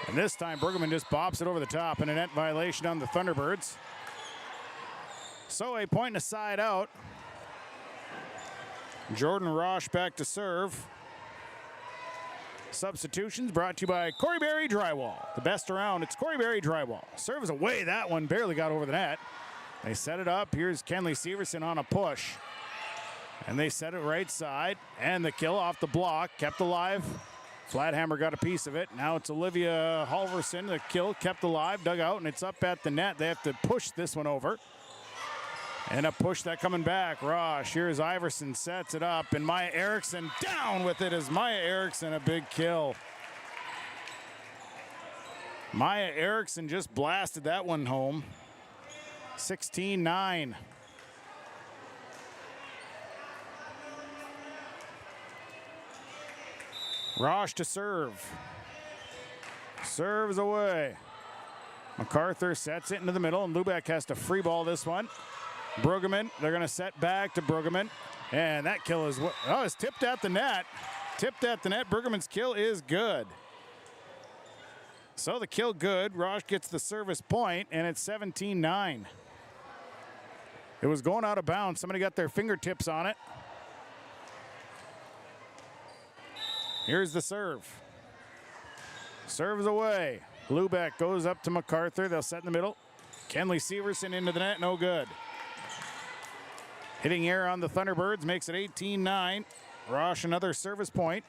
And this time Brueggemann just bops it over the top, and a net violation on the Thunderbirds. So a point and a side out. Jordan Rosh back to serve. Substitutions brought to you by Corey Berry Drywall. The best around, it's Corey Berry Drywall. Serve is away, that one barely got over the net. They set it up, here's Kenley Severson on a push. And they set it right side, and the kill off the block, kept alive. Flathammer got a piece of it. Now it's Olivia Halverson, the kill, kept alive, dug out, and it's up at the net. They have to push this one over. And a push that coming back. Rosh, here's Iverson, sets it up, and Maya Erickson down with it as Maya Erickson, a big kill. Maya Erickson just blasted that one home. 16-9. Rosh to serve. Serves away. MacArthur sets it into the middle, and Lubeck has to free ball this one. Brueggemann, they're going to set back to Brueggemann. And that kill is, it's tipped at the net. Tipped at the net. Brueggemann's kill is good. So the kill good. Rosh gets the service point, and it's 17-9. It was going out of bounds. Somebody got their fingertips on it. Here's the serve. Serves away. Lubeck goes up to MacArthur. They'll set in the middle. Kenley Severson into the net. No good. Hitting error on the Thunderbirds makes it 18-9. Rosh another service point.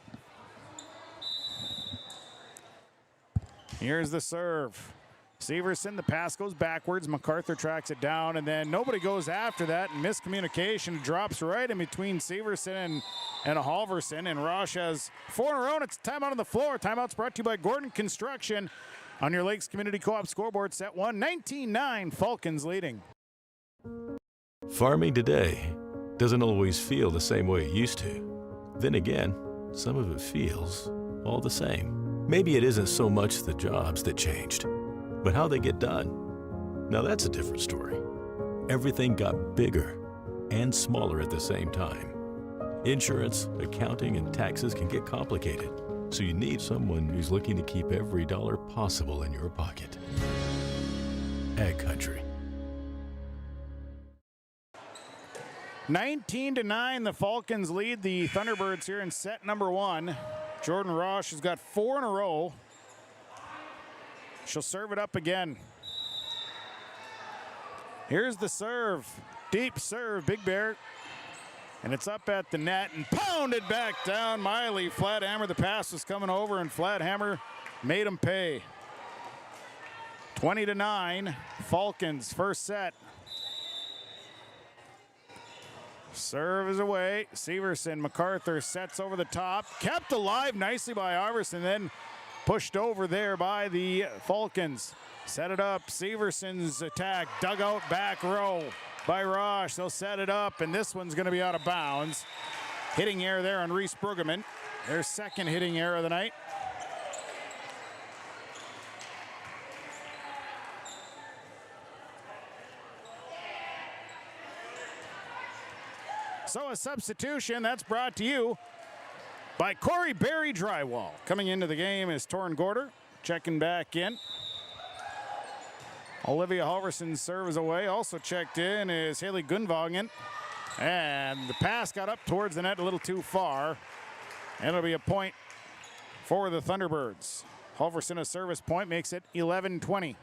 Here's the serve. Severson, the pass goes backwards. MacArthur tracks it down, and then nobody goes after that. And miscommunication drops right in between Severson and a Halverson. And Rosh has 4 in a row, and it's timeout on the floor. Timeout's brought to you by Gordon Construction. On your Lakes Community Co-op scoreboard, set 1, 19-9, Falcons leading.
Farming today doesn't always feel the same way it used to. Then again, some of it feels all the same. Maybe it isn't so much the jobs that changed, but how they get done. Now that's a different story. Everything got bigger and smaller at the same time. Insurance, accounting, and taxes can get complicated, so you need someone who's looking to keep every dollar possible in your pocket. Ag Country.
19-9, the Falcons lead the Thunderbirds here in set number 1. Jordan Rosh has got 4 in a row. She'll serve it up again. Here's the serve. Deep serve, Big Bear. And it's up at the net and pounded back down. Miley Flathammer, the pass was coming over, and Flathammer made him pay. 20-9, Falcons, first set. Serve is away. Severson, MacArthur sets over the top. Kept alive nicely by Iverson, then pushed over there by the Falcons. Set it up. Severson's attack. Dugout back row by Rosh. They'll set it up, and this one's going to be out of bounds. Hitting error there on Reese Brueggemann. Their second hitting error of the night. So a substitution that's brought to you by Corey Berry Drywall. Coming into the game is Torrin Gorder, checking back in. Olivia Halverson's serve is away. Also checked in is Haley Gunvagen. And the pass got up towards the net a little too far. And it'll be a point for the Thunderbirds. Halverson, a service point, makes it 11-20.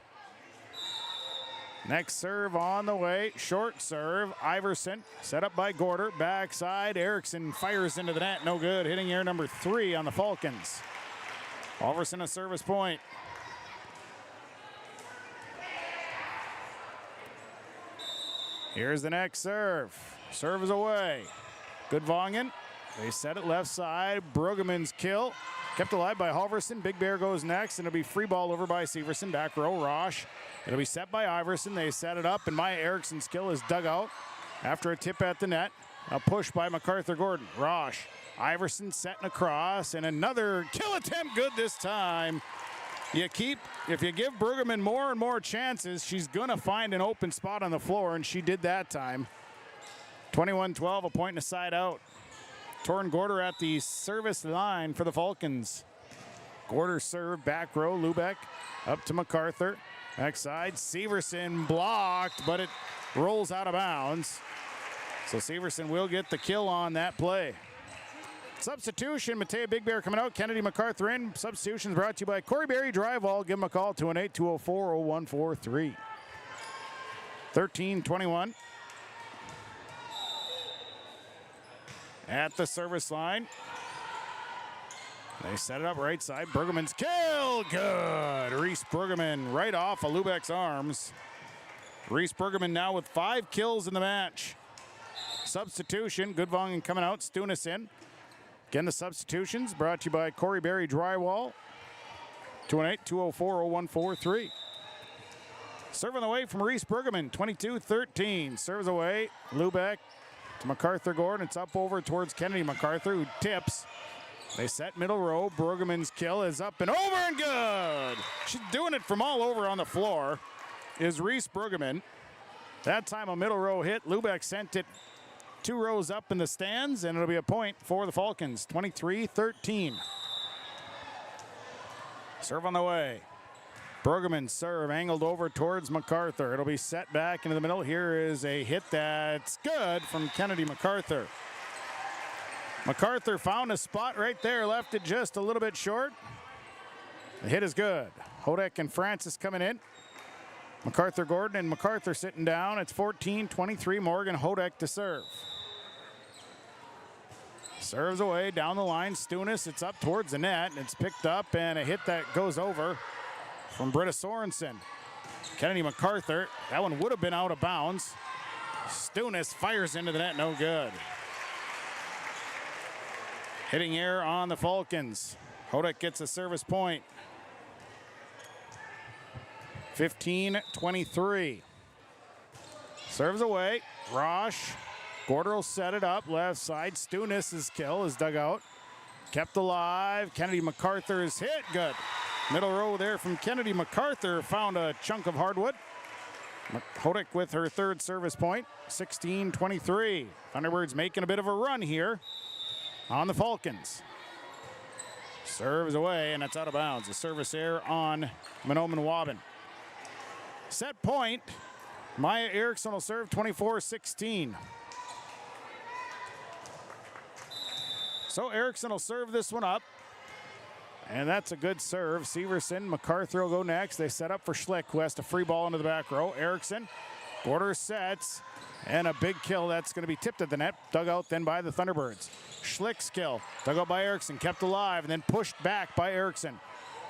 Next serve on the way. Short serve. Iverson set up by Gorder. Backside. Erickson fires into the net. No good. Hitting air number 3 on the Falcons. Halverson, a service point. Here's the next serve. Serve is away. Gudvangen. They set it left side. Brueggemann's kill. Kept alive by Halverson. Big Bear goes next, and it'll be free ball over by Severson. Back row, Roche. It'll be set by Iverson. They set it up, and Maya Erickson's kill is dug out after a tip at the net. A push by MacArthur Gordon. Roche. Iverson setting across, and another kill attempt, good this time. If you give Brueggemann more and more chances, she's going to find an open spot on the floor, and she did that time. 21-12, a point and a side out. Torrin Gorder at the service line for the Falcons. Gorder serve, back row, Lubeck up to MacArthur. Backside, Severson blocked, but it rolls out of bounds. So Severson will get the kill on that play. Substitution, Matea Big Bear coming out, Kennedy MacArthur in. Substitutions brought to you by Corey Berry Drywall. Give them a call, 218-204-0143. 13-21. At the service line. They set it up right side. Brueggemann's kill. Good. Reese Brueggemann right off of Lubeck's arms. Reese Brueggemann now with 5 kills in the match. Substitution. Gudvangen coming out. Stunis in. Again, the substitutions brought to you by Corey Berry Drywall. 218-204-0143. Serve on the way from Reese Brueggemann. 22-13. Serves away. Lubeck to MacArthur Gordon. It's up over towards Kennedy MacArthur, who tips. They set middle row. Brueggemann's kill is up and over and good. She's doing it from all over on the floor is Reese Brueggemann. That time a middle row hit. Lubeck sent it 2 rows up in the stands, and it'll be a point for the Falcons. 23-13. Serve on the way. Brueggemann's serve angled over towards MacArthur. It'll be set back into the middle. Here is a hit that's good from Kennedy MacArthur. MacArthur found a spot right there, left it just a little bit short. The hit is good. Hodek and Francis coming in. MacArthur Gordon and MacArthur sitting down. It's 14-23. Morgan Hodek to serve. Serves away down the line. Stunis, it's up towards the net, and it's picked up, and a hit that goes over from Britta Sorensen. Kennedy MacArthur, that one would have been out of bounds. Stunis fires into the net, no good. Hitting air on the Falcons. Hodek gets a service point. 15-23. Serves away. Roche. Gorder will set it up. Left side. Stunis' kill is dug out. Kept alive. Kennedy MacArthur is hit. Good. Middle row there from Kennedy MacArthur. Found a chunk of hardwood. Hodek with her 3rd service point. 16-23. Thunderbirds making a bit of a run here on the Falcons. Serves away, and it's out of bounds. A service error on Mahnomen-Waubun. Set point. Maya Erickson will serve 24-16. So Erickson will serve this one up. And that's a good serve. Severson, MacArthur will go next. They set up for Schlick, who has to free ball into the back row. Erickson, Gorder sets, and a big kill that's going to be tipped at the net. Dug out then by the Thunderbirds. Schlick's kill, dug out by Erickson, kept alive, and then pushed back by Erickson.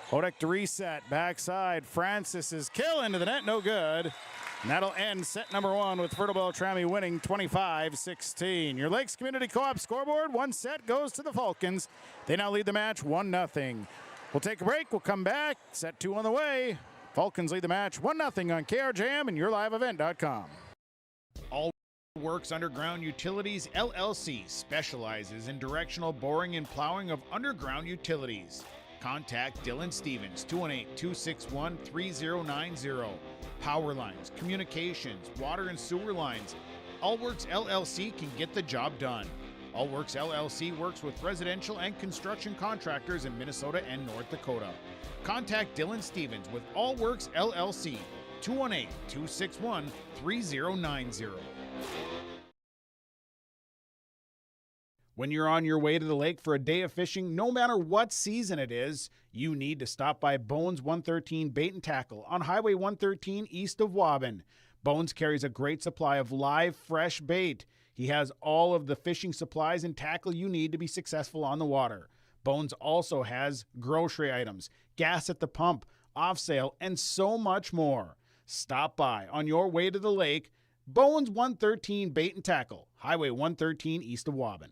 Hodek to reset, backside. Francis's kill into the net, no good. And that'll end set number 1 with Fertile-Beltrami winning 25-16. Your Lakes Community Co-op scoreboard, 1 set goes to the Falcons. They now lead the match 1-0. We'll take a break, we'll come back. Set 2 on the way. Falcons lead the match 1-0 on KRJM and YourLiveEvent.com.
All Works Underground Utilities LLC specializes in directional boring and plowing of underground utilities. Contact Dylan Stevens, 218-261-3090. Power lines, communications, water and sewer lines. Allworks LLC can get the job done. Allworks LLC works with residential and construction contractors in Minnesota and North Dakota. Contact Dylan Stevens with Allworks LLC, 218-261-3090.
When you're on your way to the lake for a day of fishing, no matter what season it is, you need to stop by Bones 113 Bait and Tackle on Highway 113 east of Waubun. Bones carries a great supply of live, fresh bait. He has all of the fishing supplies and tackle you need to be successful on the water. Bones also has grocery items, gas at the pump, off sale, and so much more. Stop by on your way to the lake. Bones 113 Bait and Tackle, Highway 113 east of Waubun.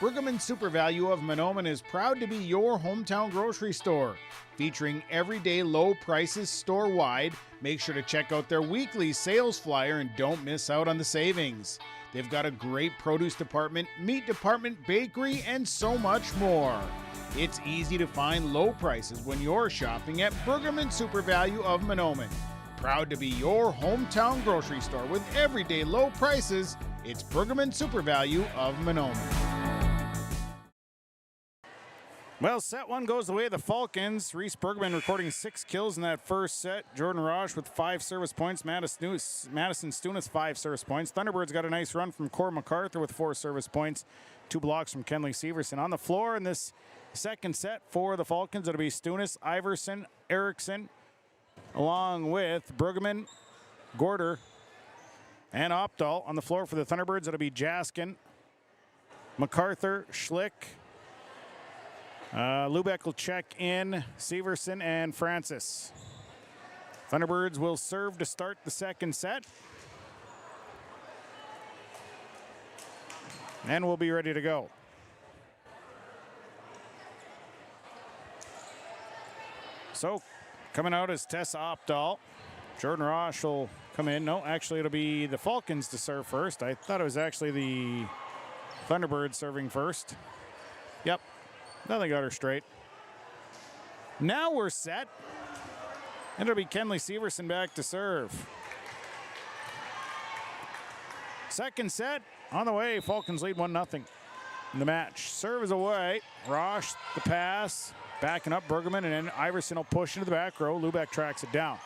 Brigham and Super Value of Mahnomen is proud to be your hometown grocery store. Featuring everyday low prices store-wide, make sure to check out their weekly sales flyer and don't miss out on the savings. They've got a great produce department, meat department, bakery, and so much more. It's easy to find low prices when you're shopping at Brigham and Super Value of Mahnomen. Proud to be your hometown grocery store with everyday low prices, it's Brigham and Super Value of Mahnomen. Well, set one goes the way of the Falcons. Reese Bergman recording 6 kills in that first set. Jordan Roche with 5 service points. Madison Stunis 5 service points. Thunderbirds got a nice run from Cor MacArthur with 4 service points. 2 blocks from Kenley Severson. On the floor in this second set for the Falcons, it'll be Stunis, Iverson, Erickson, along with Bergman, Gorder, and Opdahl. On the floor for the Thunderbirds, it'll be Jaskin, MacArthur, Schlick, Lubeck will check in, Severson and Francis. Thunderbirds will serve to start the second set. And we'll be ready to go. So, coming out is Tessa Opdahl. Jordan Roche will come in. No, actually it'll be the Falcons to serve first. I thought it was actually the Thunderbirds serving first. Yep. Nothing got her straight. Now we're set. And it'll be Kenley Severson back to serve. Second set on the way. Falcons lead 1-0 in the match. Serve is away. Roche, the pass. Backing up Bergman, and then Iverson will push into the back row. Lubeck tracks it down.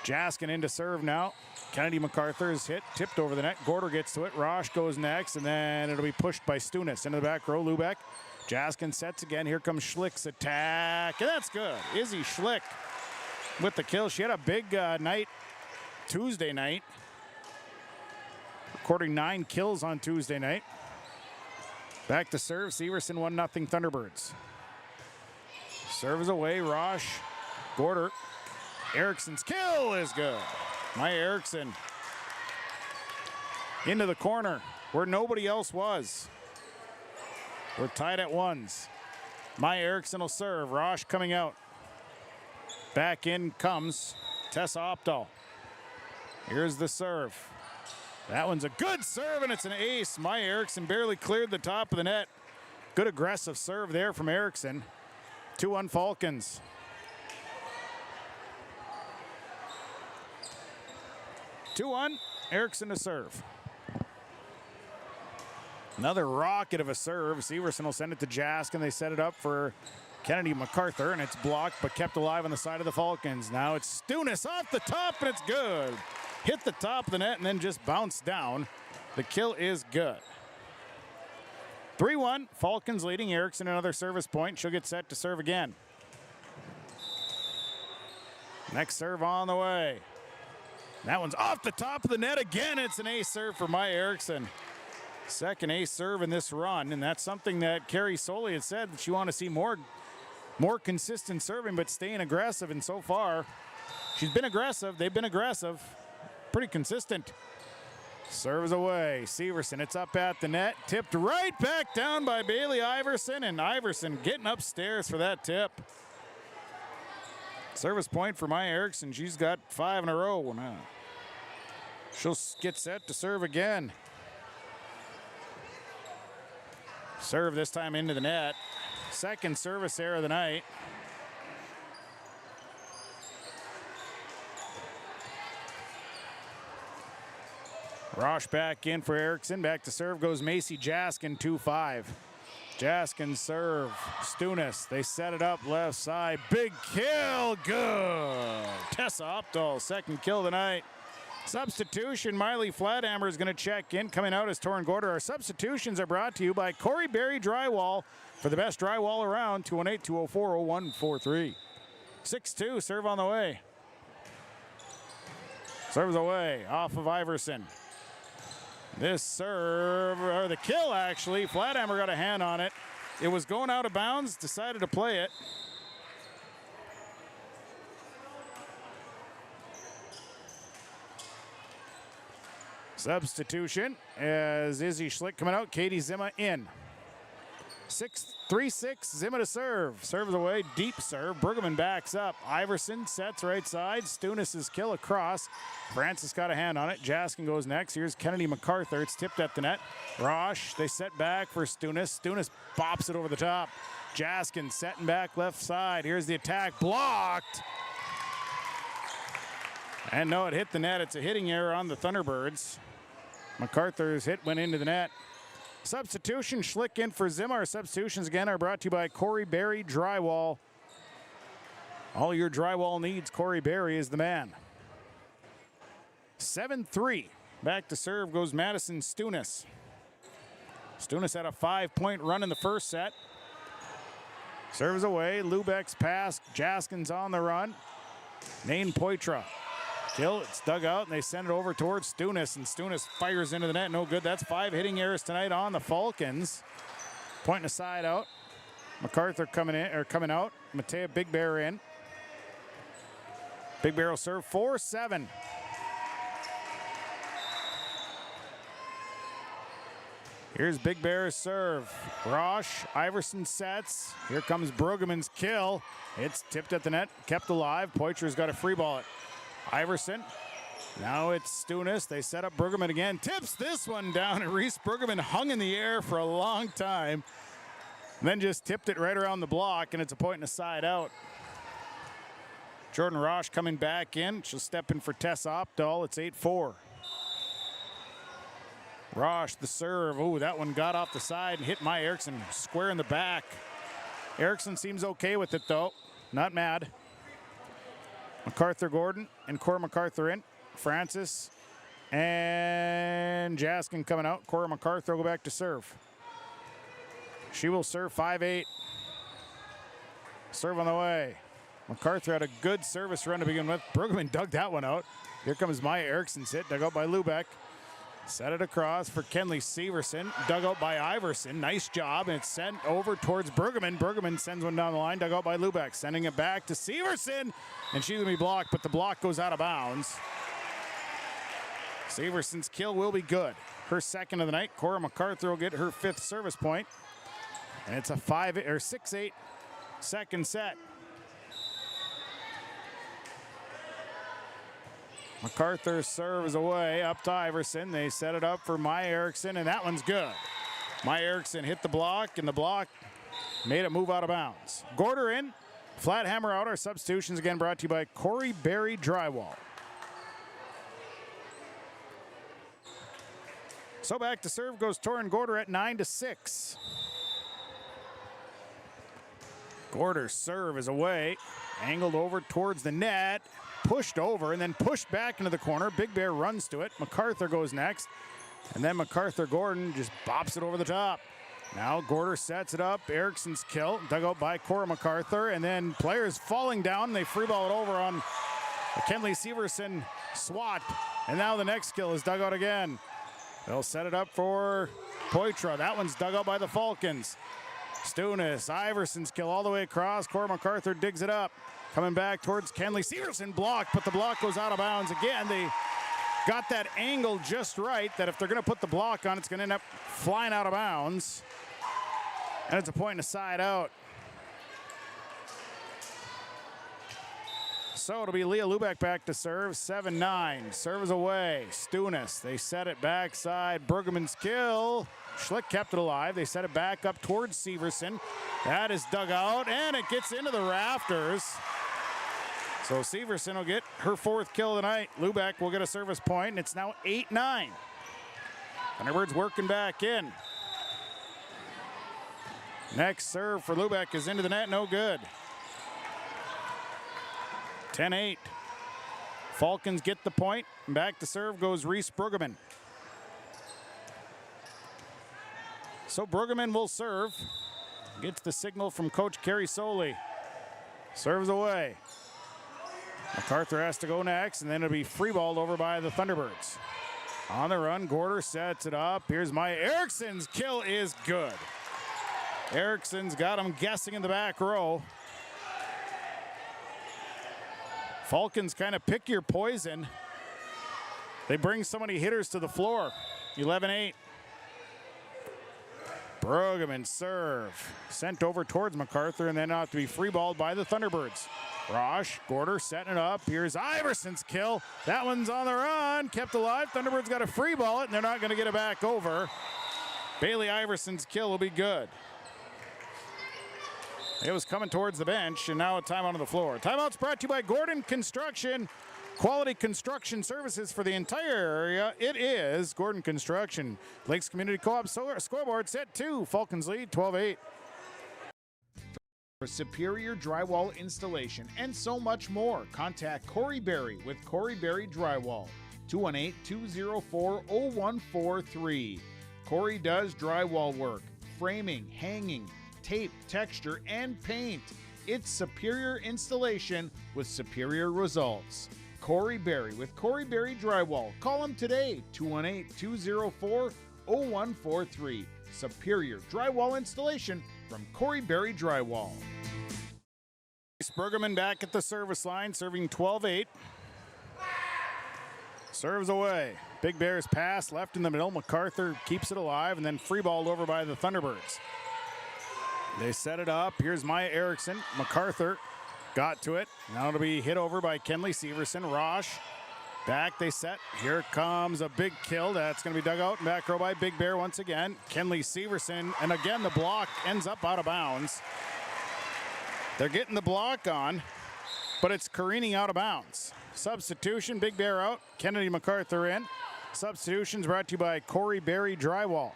Jaskin in to serve now. Kennedy MacArthur is hit, tipped over the net. Gorder gets to it. Roche goes next, and then it'll be pushed by Stunis into the back row. Lubeck. Jaskin sets again. Here comes Schlick's attack, and that's good. Izzy Schlick with the kill. She had a big night Tuesday night, recording 9 kills on Tuesday night. Back to serve. Severson 1-0 Thunderbirds. Serve is away. Roche, Gorder. Erickson's kill is good. Maya Erickson into the corner where nobody else was. We're tied at 1s. Maya Erickson will serve. Roche coming out. Back in comes Tessa Opdahl. Here's the serve. That one's a good serve, and it's an ace. Maya Erickson barely cleared the top of the net. Good aggressive serve there from Erickson. 2-1 Falcons. Erickson to serve. Another rocket of a serve. Severson will send it to Jaskin. They set it up for Kennedy MacArthur, and it's blocked but kept alive on the side of the Falcons. Now it's Stunis off the top, and it's good. Hit the top of the net and then just bounced down. The kill is good. 3-1, Falcons leading. Erickson another service point. She'll get set to serve again. Next serve on the way. That one's off the top of the net again. It's an ace serve for Maya Erickson. Second ace serve in this run, and that's something that Carrie Soley had said that she wanted to see more consistent serving, but staying aggressive, and so far she's been aggressive. They've been aggressive. Pretty consistent. Serves away. Severson, it's up at the net. Tipped right back down by Bailey Iverson, and Iverson getting upstairs for that tip. Service point for Maya Erickson. She's got 5 in a row now. She'll get set to serve again. Serve this time into the net. Second service error of the night. Roche back in for Erickson. Back to serve goes Macy Jaskin, 2-5. Jaskin serve. Stunis. They set it up left side. Big kill. Good. Tessa Opdahl, second kill of the night. Substitution, Miley Flathammer is going to check in. Coming out is Torrin Gorder. Our substitutions are brought to you by Corey Berry Drywall. For the best drywall around, 218-204-0143. 6-2, serve on the way. Serves away, off of Iverson. This serve, or the kill actually, Flathammer got a hand on it. It was going out of bounds, decided to play it. Substitution as Izzy Schlick coming out, Katie Zima in. 3-6, Zima to serve. Serves away, deep serve. Brueggemann backs up. Iverson sets right side. Stunis's kill across. Francis got a hand on it. Jaskin goes next. Here's Kennedy MacArthur. It's tipped at the net. Roche, they set back for Stunis. Stunis bops it over the top. Jaskin setting back left side. Here's the attack. Blocked. And no, it hit the net. It's a hitting error on the Thunderbirds. MacArthur's hit went into the net. Substitution, Schlick in for Zima. Our substitutions again are brought to you by Corey Berry Drywall. All your drywall needs, Corey Berry is the man. 7-3. Back to serve goes Madison Stunis. Stunis had a 5-point run in the first set. Serves away, Lubeck's pass, Jaskin's on the run. Nain Poitras. Kill, it's dug out, and they send it over towards Stunis, and Stunis fires into the net. No good. That's 5 hitting errors tonight on the Falcons. Pointing a side out. MacArthur coming in or coming out. Matea Big Bear in. Big Bear will serve 4-7. Here's Big Bear's serve. Roche, Iverson sets. Here comes Brueggemann's kill. It's tipped at the net, kept alive. Poitras's got a free ball it. Iverson. Now it's Stunis. They set up Brueggemann again. Tips this one down, and Reese Brueggemann hung in the air for a long time. And then just tipped it right around the block, and it's a point and a side out. Jordan Roche coming back in. She'll step in for Tess Opdahl. It's 8-4. Roche, the serve. Oh, that one got off the side and hit Maya Erickson square in the back. Erickson seems okay with it, though. Not mad. MacArthur Gordon and Cora MacArthur in. Francis and Jaskin coming out. Cora MacArthur will go back to serve. She will serve 5-8. Serve on the way. MacArthur had a good service run to begin with. Brueggemann dug that one out. Here comes Maya Erickson's hit, dug out by Lubeck. Set it across for Kenley Severson. Dug out by Iverson. Nice job. And it's sent over towards Brueggemann. Brueggemann sends one down the line. Dug out by Lubeck. Sending it back to Severson. And she's going to be blocked, but the block goes out of bounds. Severson's kill will be good. Her second of the night. Cora MacArthur will get her 5th service point. And it's a 6-8 second set. MacArthur serves away up to Iverson. They set it up for Maya Erickson, and that one's good. Maya Erickson hit the block, and the block made it move out of bounds. Gorder in, Flathammer out. Our substitutions again brought to you by Corey Berry Drywall. So back to serve goes Torrin Gorder at 9-6. Gorder's serve is away, angled over towards the net. Pushed over and then pushed back into the corner. Big Bear runs to it. MacArthur goes next. And then MacArthur Gordon just bops it over the top. Now Gorder sets it up. Erickson's kill. Dug out by Cora MacArthur. And then players falling down. They free ball it over on a Kenley Severson swat. And now the next kill is dug out again. They'll set it up for Poitras. That one's dug out by the Falcons. Stunis, Iverson's kill all the way across. Cora MacArthur digs it up. Coming back towards Kenley Severson, blocked, but the block goes out of bounds. Again, they got that angle just right that if they're going to put the block on, it's going to end up flying out of bounds. And it's a point and a side out. So it'll be Leah Lubeck back to serve, 7-9. Serves away, Stunis. They set it backside, Brueggemann's kill. Schlick kept it alive. They set it back up towards Severson. That is dug out, and it gets into the rafters. So Severson will get her 4th kill of the night. Lubeck will get a service point, and it's now 8-9. Thunderbirds working back in. Next serve for Lubeck is into the net, no good. 10-8. Falcons get the point. And back to serve goes Reese Brueggemann. So Brueggemann will serve. Gets the signal from Coach Kerry Soley. Serves away. MacArthur has to go next, and then it'll be free-balled over by the Thunderbirds. On the run, Gorder sets it up. Here's Maya Ericsson's kill is good. Ericsson's got him guessing in the back row. Falcons kind of pick your poison. They bring so many hitters to the floor. 11-8. Brueggemann serve. Sent over towards MacArthur and then out to be free-balled by the Thunderbirds. Rosh, Gorder setting it up. Here's Iverson's kill. That one's on the run. Kept alive. Thunderbirds got to free ball it, and they're not going to get it back over. Bailey Iverson's kill will be good. It was coming towards the bench, and now a timeout on the floor. Timeout's brought to you by Gordon Construction. Quality construction services for the entire area. It is Gordon Construction. Lakes Community Co-op scoreboard set 2. Falcons lead 12-8.
For superior drywall installation and so much more, contact Corey Berry with Corey Berry Drywall, 218-204-0143. Corey does drywall work, framing, hanging, tape, texture, and paint. It's superior installation with superior results. Corey Berry with Corey Berry Drywall. Call him today, 218-204-0143. Superior drywall installation from Corey Berry Drywall.
Brueggemann back at the service line, serving 12-8. Serves away. Big Bears pass left in the middle. MacArthur keeps it alive and then free-balled over by the Thunderbirds. They set it up. Here's Maya Erickson. MacArthur got to it. Now it'll be hit over by Kenley Severson. Rosh. Back they set. Here comes a big kill. That's going to be dug out and back row by Big Bear once again. Kenley Severson. And again, the block ends up out of bounds. They're getting the block on, but it's careening out of bounds. Substitution, Big Bear out. Kennedy MacArthur in. Substitutions brought to you by Corey Berry Drywall.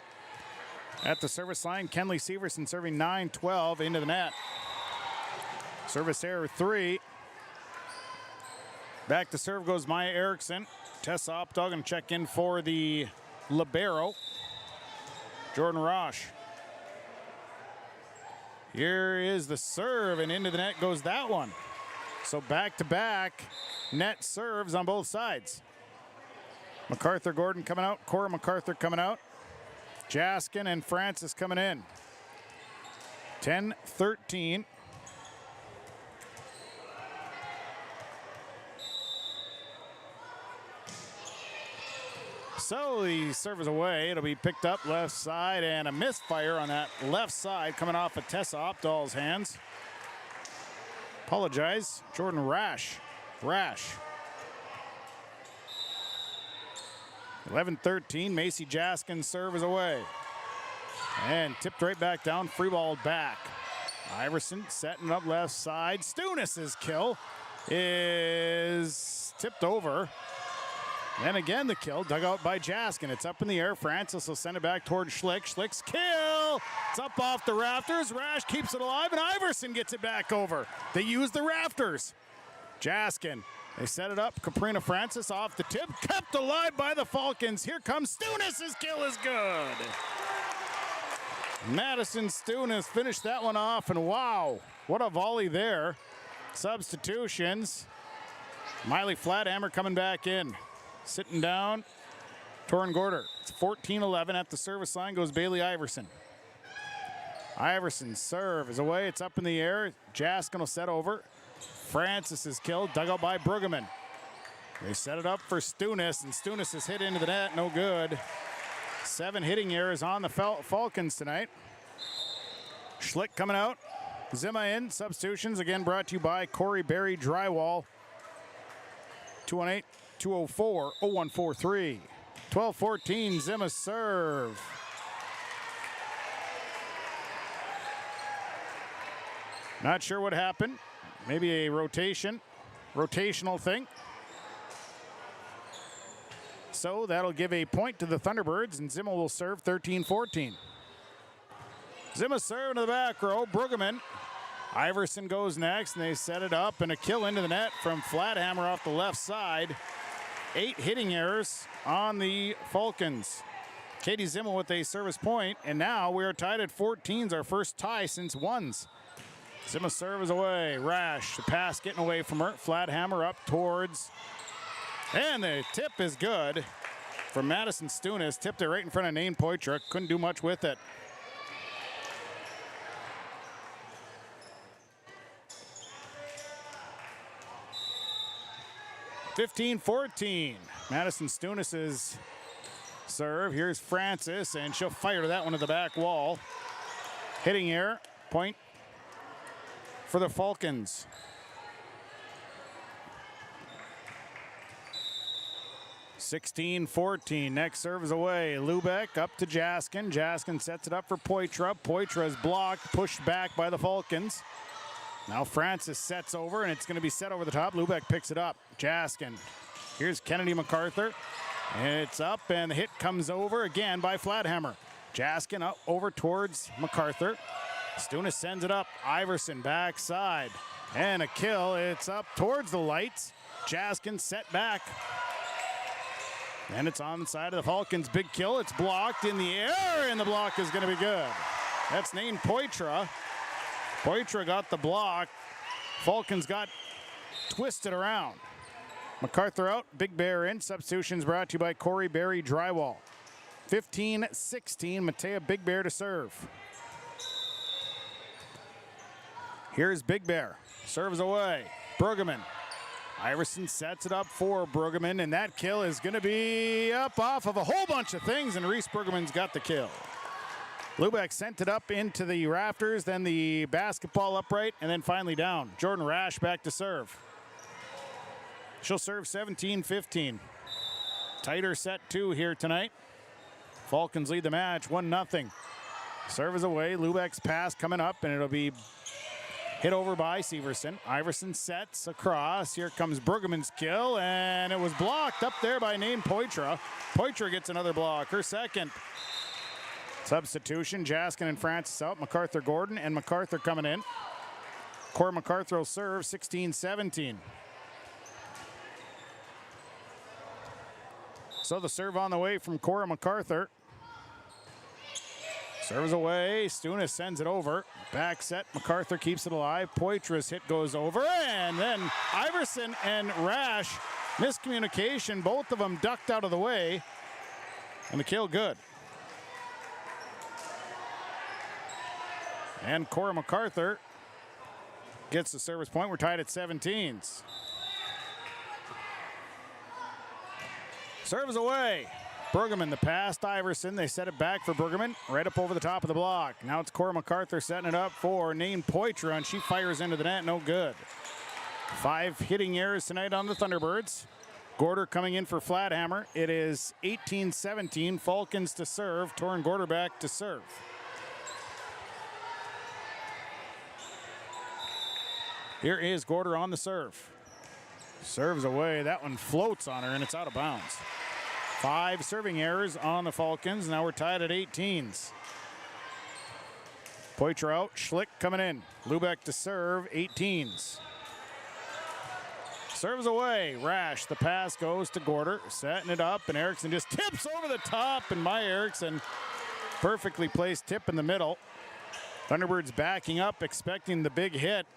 At the service line, Kenley Severson serving 9-12 into the net. Service error 3. Back to serve goes Maya Erickson. Tessa Opdahl going to check in for the libero, Jordan Rosh. Here is the serve, and into the net goes that one. So back-to-back net serves on both sides. MacArthur Gordon coming out, Cora MacArthur coming out. Jaskin and Francis coming in. 10-13. So the serve is away. It'll be picked up left side, and a misfire on that left side coming off of Tessa Opdahl's hands. Apologize. Jordan Rash. 11-13. Macy Jaskin's serve is away. And tipped right back down. Free ball back. Iverson setting up left side. Stunis's kill is tipped over. And again, the kill dug out by Jaskin. It's up in the air. Francis will send it back towards Schlick. Schlick's kill. It's up off the rafters. Rash keeps it alive, and Iverson gets it back over. They use the rafters. Jaskin. They set it up. Caprina Francis off the tip. Kept alive by the Falcons. Here comes Stunis. His kill is good. Madison Stunis finished that one off, and wow, what a volley there. Substitutions. Miley Flathammer coming back in. Sitting down, Torrin Gorder. It's 14-11. At the service line goes Bailey Iverson. Iverson's serve is away. It's up in the air. Jaskin will set over. Francis is killed. Dug out by Brueggemann. They set it up for Stunis, and Stunis is hit into the net. No good. 7 hitting errors on the Falcons tonight. Schlick coming out. Zima in. Substitutions again brought to you by Corey Berry Drywall. 218-204-0143. 12-14, Zima serve. Not sure what happened. Maybe a rotational thing. So that'll give a point to the Thunderbirds, and Zima will serve 13-14. Zima serving to the back row. Brueggemann. Iverson goes next, and they set it up, and a kill into the net from Flathammer off the left side. 8 hitting errors on the Falcons. Katie Zimmel with a service point, and now we are tied at 14s, our first tie since ones. Zimmel serve is away. Rash, the pass getting away from her. Flathammer up towards, and the tip is good from Madison Stunis. Tipped it right in front of Nain Poitras. Couldn't do much with it. (15-14). Madison Stunis's serve. Here's Francis, and she'll fire that one to the back wall. Hitting error, point for the Falcons. (16-14). Next serve is away. Lubeck up to Jaskin. Jaskin sets it up for Poitras. Poitras is blocked, pushed back by the Falcons. Now Francis sets over, and it's going to be set over the top. Lubeck picks it up. Jaskin. Here's Kennedy MacArthur. And it's up, and the hit comes over again by Flathammer. Jaskin up over towards MacArthur. Stunis sends it up. Iverson backside. And a kill. It's up towards the lights. Jaskin set back. And it's on the side of the Falcons. Big kill. It's blocked in the air, and the block is going to be good. That's Nain Poitras. Poitras got the block. Falcons got twisted around. MacArthur out, Big Bear in. Substitutions brought to you by Corey Berry Drywall. 15-16, Matea Big Bear to serve. Here's Big Bear. Serves away. Brueggemann. Iverson sets it up for Brueggemann, and that kill is going to be up off of a whole bunch of things, and Reese Brueggemann's got the kill. Lubeck sent it up into the rafters, then the basketball upright, and then finally down. Jordan Rash back to serve. She'll serve 17-15. Tighter set 2 here tonight. Falcons lead the match 1-0. Serve is away. Lubeck's pass coming up, and it'll be hit over by Severson. Iverson sets across. Here comes Brueggemann's kill, and it was blocked up there by Nain Poitras. Poitras gets another block, her second. Substitution, Jaskin and Francis out. MacArthur Gordon and MacArthur coming in. Cora MacArthur will serve 16-17. So the serve on the way from Cora MacArthur. Serves away, Stunis sends it over. Back set, MacArthur keeps it alive. Poitras' hit goes over, and then Iverson and Rash, miscommunication. Both of them ducked out of the way, and the kill good. And Cora MacArthur gets the service point. We're tied at 17s. Serves away. Brueggemann, the pass to Iverson. They set it back for Brueggemann, right up over the top of the block. Now it's Cora MacArthur setting it up for Nain Poitras, and she fires into the net, no good. 5 hitting errors tonight on the Thunderbirds. Gorder coming in for Flathammer. It is 18-17, Falcons to serve. Torrin Gorder back to serve. Here is Gorder on the serve. Serves away. That one floats on her, and it's out of bounds. 5 serving errors on the Falcons. Now we're tied at 18s. Poitras out. Schlick coming in. Lubeck to serve. 18s. Serves away. Rash. The pass goes to Gorder. Setting it up, and Erickson just tips over the top, and Maya Erickson perfectly placed tip in the middle. Thunderbirds backing up, expecting the big hit.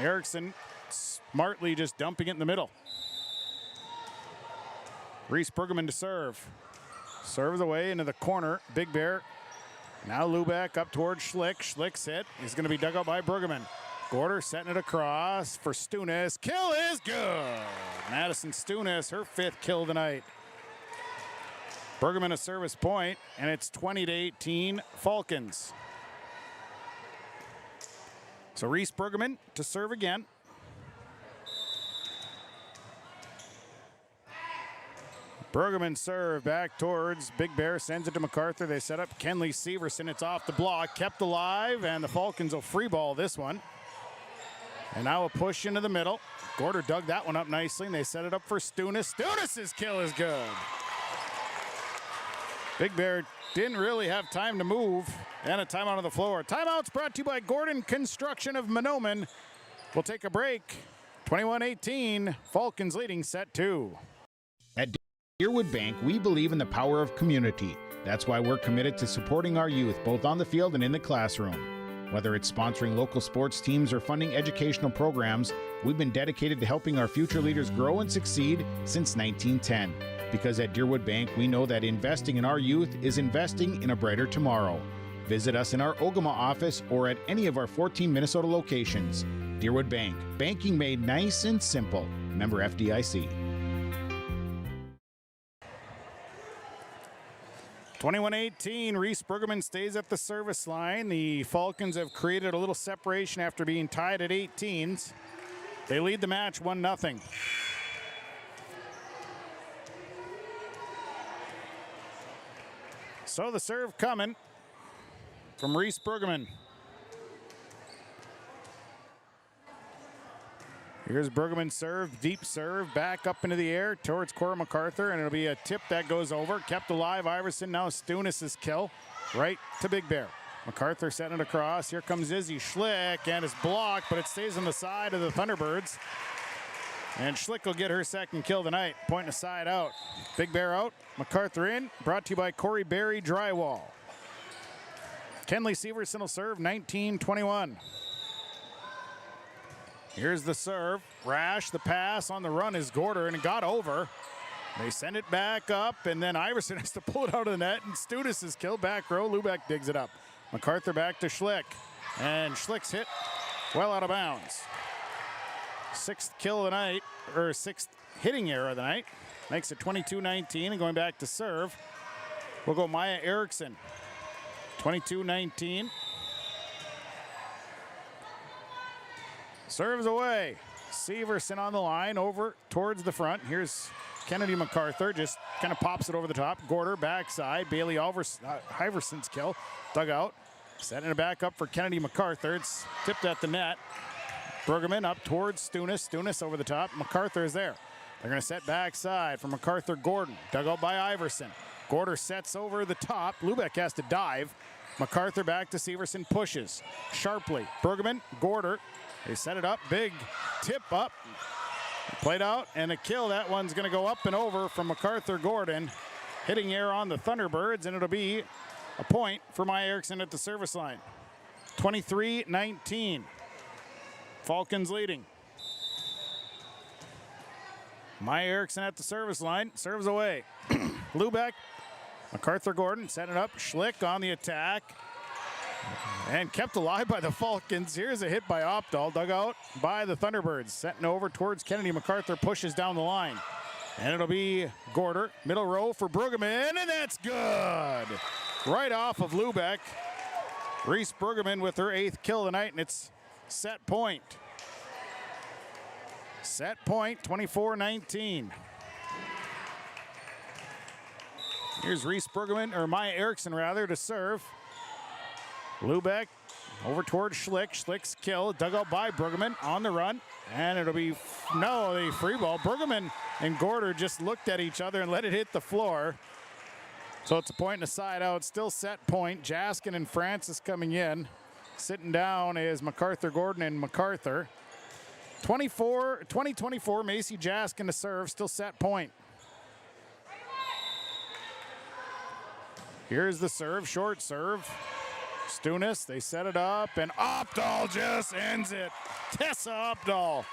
Erickson smartly just dumping it in the middle. Reese Brueggemann to serve. Serves away into the corner. Big Bear. Now Lubeck up towards Schlick. Schlick's hit. He's going to be dug out by Brueggemann. Gorder setting it across for Stunis. Kill is good. Madison Stunis, her 5th kill tonight. Brueggemann a service point, and it's 20-18 Falcons. So Reese Brueggemann to serve again. Brueggemann serve back towards Big Bear, sends it to MacArthur. They set up Kenley Severson. It's off the block, kept alive, and the Falcons will free ball this one. And now a push into the middle. Gorder dug that one up nicely, and they set it up for Stunis. Stunis' kill is good. Big Bear didn't really have time to move, and a timeout on the floor. Timeout's brought to you by Gordon Construction of Mahnomen. We'll take a break. 21-18, Falcons leading set 2.
At Deerwood Bank, we believe in the power of community. That's why we're committed to supporting our youth, both on the field and in the classroom. Whether it's sponsoring local sports teams or funding educational programs, we've been dedicated to helping our future leaders grow and succeed since 1910. Because at Deerwood Bank, we know that investing in our youth is investing in a brighter tomorrow. Visit us in our Ogama office or at any of our 14 Minnesota locations. Deerwood Bank, banking made nice and simple. Member FDIC.
21-18, Reese Brueggemann stays at the service line. The Falcons have created a little separation after being tied at 18s. They lead the match 1-0. So the serve coming from Reese Brueggemann. Here's Brueggemann's serve, deep serve, back up into the air towards Cora MacArthur, and it'll be a tip that goes over. Kept alive, Iverson, now Stunis's kill, right to Big Bear. MacArthur setting it across. Here comes Izzy Schlick, and it's blocked, but it stays on the side of the Thunderbirds. And Schlick will get her second kill tonight, pointing a side out. Big Bear out, MacArthur in, brought to you by Corey Berry Drywall. Kenley Severson will serve, 19-21. Here's the serve. Rash, the pass on the run is Gorder, and it got over. They send it back up, and then Iverson has to pull it out of the net, and Studis is killed back row. Lubeck digs it up. MacArthur back to Schlick, and Schlick's hit well out of bounds. Sixth kill of the night, or sixth hitting error of the night. Makes it 22-19, and going back to serve, we'll go Maya Erickson. 22-19. Serves away. Severson on the line over towards the front. Here's Kennedy MacArthur, just kind of pops it over the top. Gorder backside. Bailey Iverson's kill. Dug out. Setting it back up for Kennedy MacArthur. It's tipped at the net. Brueggemann up towards Stunis. Stunis over the top. MacArthur is there. They're going to set backside for MacArthur Gordon. Dug out by Iverson. Gorder sets over the top. Lubeck has to dive. MacArthur back to Severson, pushes sharply. Brueggemann, Gorder. They set it up, big tip up, played out, and a kill. That one's going to go up and over from MacArthur Gordon. Hitting air on the Thunderbirds, and it'll be a point for Maya Erickson at the service line. 23-19. Falcons leading. Maya Erickson at the service line, serves away. Lubeck, MacArthur Gordon setting it up, Schlick on the attack. And kept alive by the Falcons. Here's a hit by Opdahl, dug out by the Thunderbirds. Setting over towards Kennedy MacArthur, pushes down the line. And it'll be Gorder, middle row for Brueggemann, and that's good. Right off of Lubeck. Reese Brueggemann with her 8th kill of the night, and it's set point. Set point, 24-19. Here's Reese Brueggemann, or Maya Erickson rather, to serve. Lubeck over towards Schlick. Schlick's kill, dug out by Brueggemann on the run. And it'll be, the free ball. Brueggemann and Gorder just looked at each other and let it hit the floor. So it's a point and a side out. Still set point. Jaskin and Francis coming in. Sitting down is MacArthur Gordon and MacArthur. 20-24, Macy Jaskin to serve. Still set point. Here's the serve, short serve. Stunis, they set it up, and Opdahl just ends it. Tessa Opdahl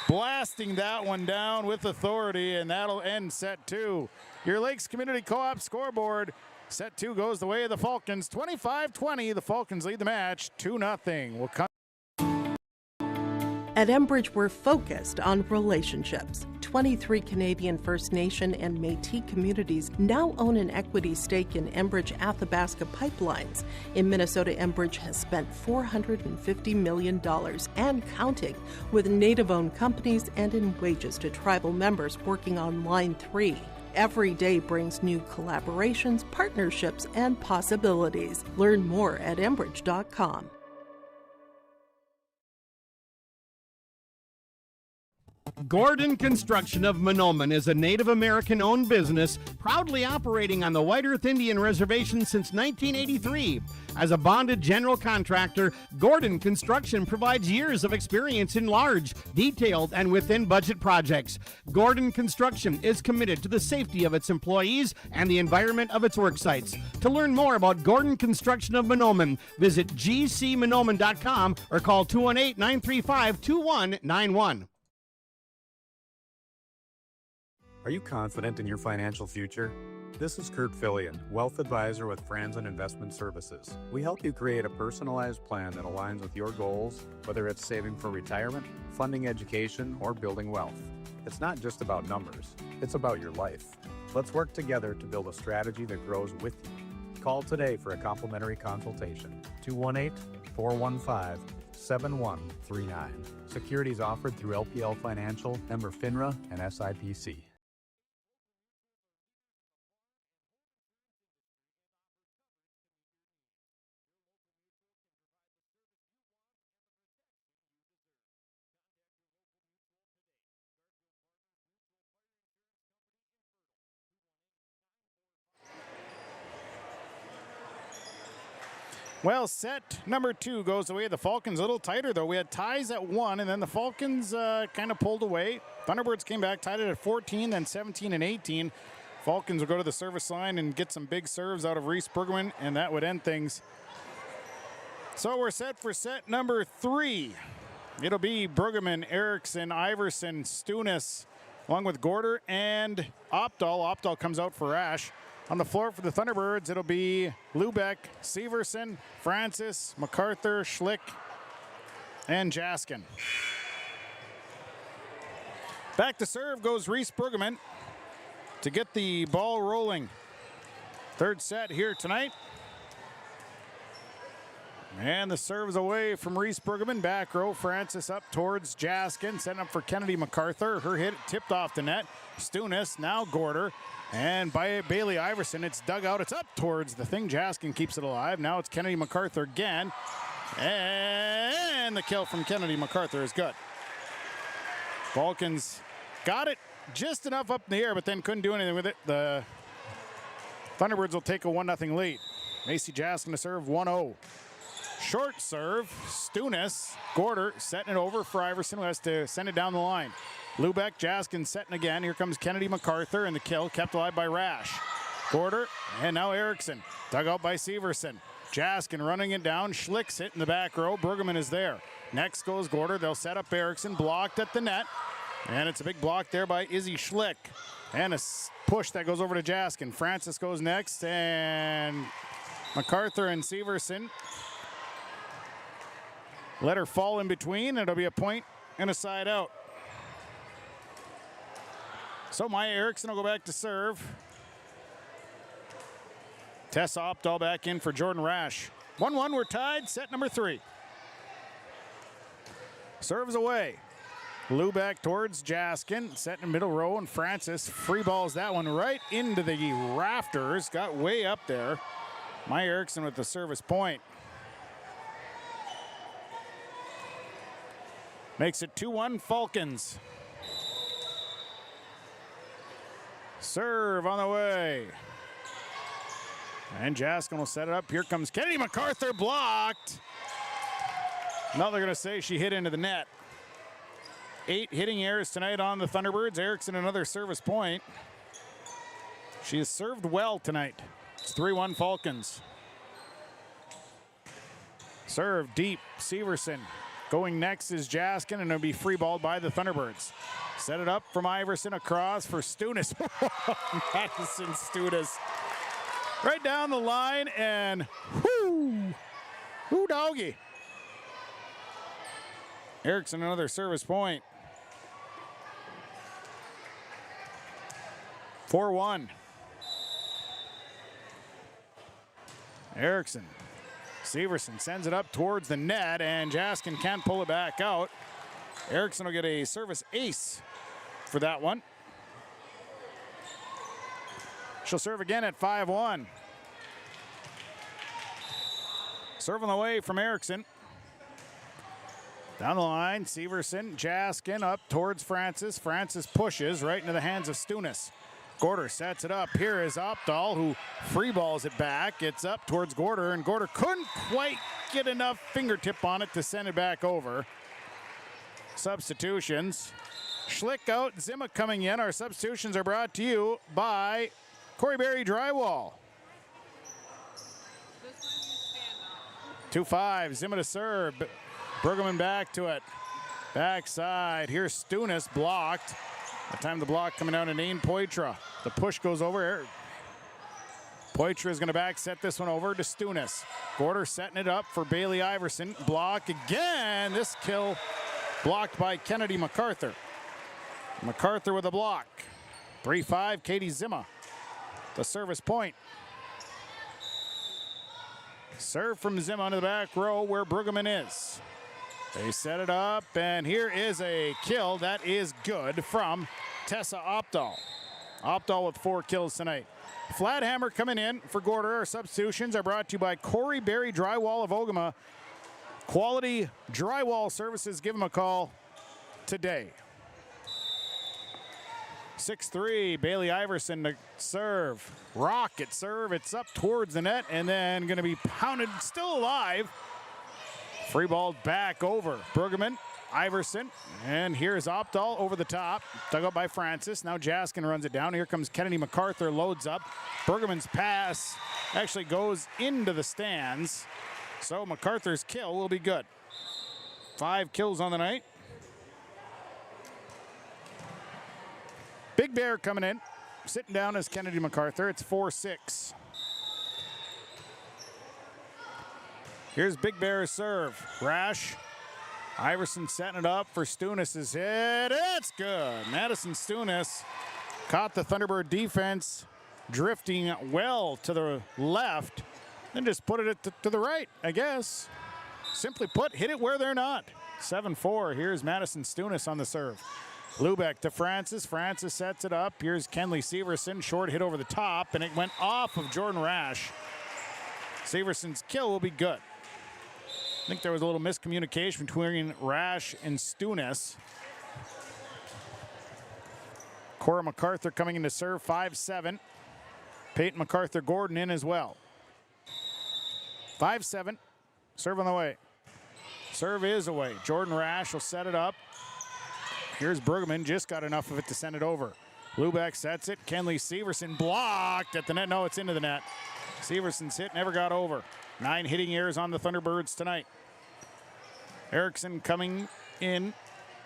blasting that one down with authority, and that'll end set 2. Your Lakes Community Co-op scoreboard. Set 2 goes the way of the Falcons. 25-20, the Falcons lead the match 2-0. We'll come.
At Enbridge, we're focused on relationships. 23 Canadian First Nation and Métis communities now own an equity stake in Enbridge Athabasca Pipelines. In Minnesota, Enbridge has spent $450 million and counting, with Native-owned companies and in wages to tribal members working on Line 3. Every day brings new collaborations, partnerships, and possibilities. Learn more at Enbridge.com.
Gordon Construction of Mahnomen is a Native American-owned business proudly operating on the White Earth Indian Reservation since 1983. As a bonded general contractor, Gordon Construction provides years of experience in large, detailed, and within-budget projects. Gordon Construction is committed to the safety of its employees and the environment of its work sites. To learn more about Gordon Construction of Mahnomen, visit gcmahnomen.com or call 218-935-2191.
Are you confident in your financial future? This is Kurt Fillion, Wealth Advisor with Franz and Investment Services. We help you create a personalized plan that aligns with your goals, whether it's saving for retirement, funding education, or building wealth. It's not just about numbers, it's about your life. Let's work together to build a strategy that grows with you. Call today for a complimentary consultation. 218-415-7139. Securities offered through LPL Financial, member FINRA, and SIPC.
Well, set number 2 goes away. The Falcons a little tighter, though. We had ties at 1, and then the Falcons kind of pulled away. Thunderbirds came back, tied it at 14, then 17 and 18. Falcons will go to the service line and get some big serves out of Reese Bergman, and that would end things. So we're set for set number 3. It'll be Bruggeman, Erickson, Iverson, Stunis, along with Gorder and Opdahl. Opdahl comes out for Ash. On the floor for the Thunderbirds, it'll be Lubeck, Severson, Francis, MacArthur, Schlick, and Jaskin. Back to serve goes Reese Bruggeman to get the ball rolling. Third set here tonight. And the serve is away from Reese Bruggeman. Back row, Francis up towards Jaskin, setting up for Kennedy MacArthur. Her hit tipped off the net. Stunis, now Gorder. And by Bailey Iverson, it's dug out. It's up towards the thing. Jaskin keeps it alive. Now it's Kennedy MacArthur again. And the kill from Kennedy MacArthur is good. Falcons got it just enough up in the air, but then couldn't do anything with it. The Thunderbirds will take a 1-0 lead. Macy Jaskin to serve 1-0. Short serve, Stunis, Gorder setting it over for Iverson, who has to send it down the line. Lubeck, Jaskin setting again. Here comes Kennedy MacArthur, and the kill kept alive by Rash. Gorder, and now Erickson. Dug out by Severson. Jaskin running it down. Schlick's hit in the back row. Bruggeman is there. Next goes Gorder. They'll set up Erickson. Blocked at the net. And it's a big block there by Izzy Schlick. And a push that goes over to Jaskin. Francis goes next, and MacArthur and Severson let her fall in between. It'll be a point and a side out. So Maya Erickson will go back to serve. Tess Opdahl back in for Jordan Rash. 1-1, we're tied, set number 3. Serves away. Lubeck towards Jaskin, set in the middle row, and Francis free balls that one right into the rafters. Got way up there. Maya Erickson with the service point. Makes it 2-1 Falcons. Serve on the way. And Jaskin will set it up. Here comes Kennedy MacArthur, blocked. Now they're going to say she hit into the net. 8 hitting errors tonight on the Thunderbirds. Erickson another service point. She has served well tonight. It's 3-1 Falcons. Serve deep, Severson. Going next is Jaskin, and it'll be free balled by the Thunderbirds. Set it up from Iverson across for Stunis. Madison Stunis. Right down the line, and whoo doggy. Erickson another service point. 4-1. Erickson. Severson sends it up towards the net, and Jaskin can't pull it back out. Erickson will get a service ace for that one. She'll serve again at 5-1. Serve on the way from Erickson. Down the line, Severson, Jaskin up towards Francis. Francis pushes right into the hands of Stunis. Gorder sets it up. Here is Opdahl, who free balls it back. It's up towards Gorder, and Gorder couldn't quite get enough fingertip on it to send it back over. Substitutions. Schlick out, Zima coming in. Our substitutions are brought to you by Corey Berry Drywall. 2-5, Zima to serve. Brueggemann back to it. Backside, here's Stunis blocked. That time the block coming down to Nain Poitra. The push goes over. Poitra is going to back set this one over to Stunis. Gorder setting it up for Bailey Iverson. Block again. This kill blocked by Kennedy MacArthur. MacArthur with a block. 3-5, Katie Zima. The service point. Serve from Zima into the back row where Brueggemann is. They set it up, and here is a kill that is good from Tessa Opdahl. Opdahl with 4 kills tonight. Flathammer coming in for Gorder. Our substitutions are brought to you by Corey Berry Drywall of Ogama. Quality drywall services. Give them a call today. 6-3, Bailey Iverson to serve. Rocket serve, it's up towards the net, and then going to be pounded, still alive. Free ball back over. Brueggemann, Iverson, and here's Opdahl over the top. Dug up by Francis. Now Jaskin runs it down. Here comes Kennedy MacArthur, loads up. Brueggemann's pass actually goes into the stands. So MacArthur's kill will be good. 5 kills on the night. Big Bear coming in. Sitting down is Kennedy MacArthur. It's 4-6. Here's Big Bear's serve. Rash. Iverson setting it up for Stunis' hit. It's good. Madison Stunis caught the Thunderbird defense drifting well to the left. Then just put it to the right, I guess. Simply put, hit it where they're not. 7-4. Here's Madison Stunis on the serve. Lubeck to Francis. Francis sets it up. Here's Kenley Severson. Short hit over the top, and it went off of Jordan Rash. Severson's kill will be good. I think there was a little miscommunication between Rash and Stunis. Cora MacArthur coming in to serve, 5-7. Peyton MacArthur-Gordon in as well. 5-7. Serve on the way. Serve is away. Jordan Rash will set it up. Here's Brueggemann, just got enough of it to send it over. Lubeck sets it. Kenley Severson blocked at the net. No, it's into the net. Severson's hit never got over. 9 hitting errors on the Thunderbirds tonight. Erickson coming in.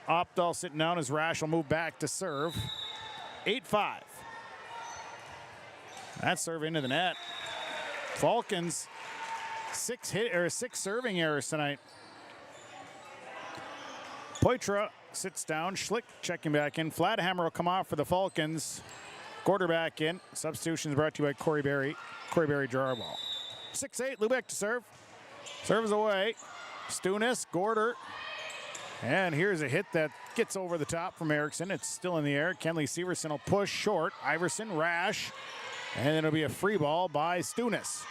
Opdahl sitting down as Rash will move back to serve. 8-5. That serve into the net. Falcons, 6 serving errors tonight. Poitra sits down. Schlick checking back in. Flathammer will come off for the Falcons. Gorder back in. Substitutions brought to you by Corey Berry Drywall. 6-8, Lubeck to serve. Serves away. Stunis, Gorder. And here's a hit that gets over the top from Erickson. It's still in the air. Kenley Severson will push short. Iverson, Rash. And then it'll be a free ball by Stunis.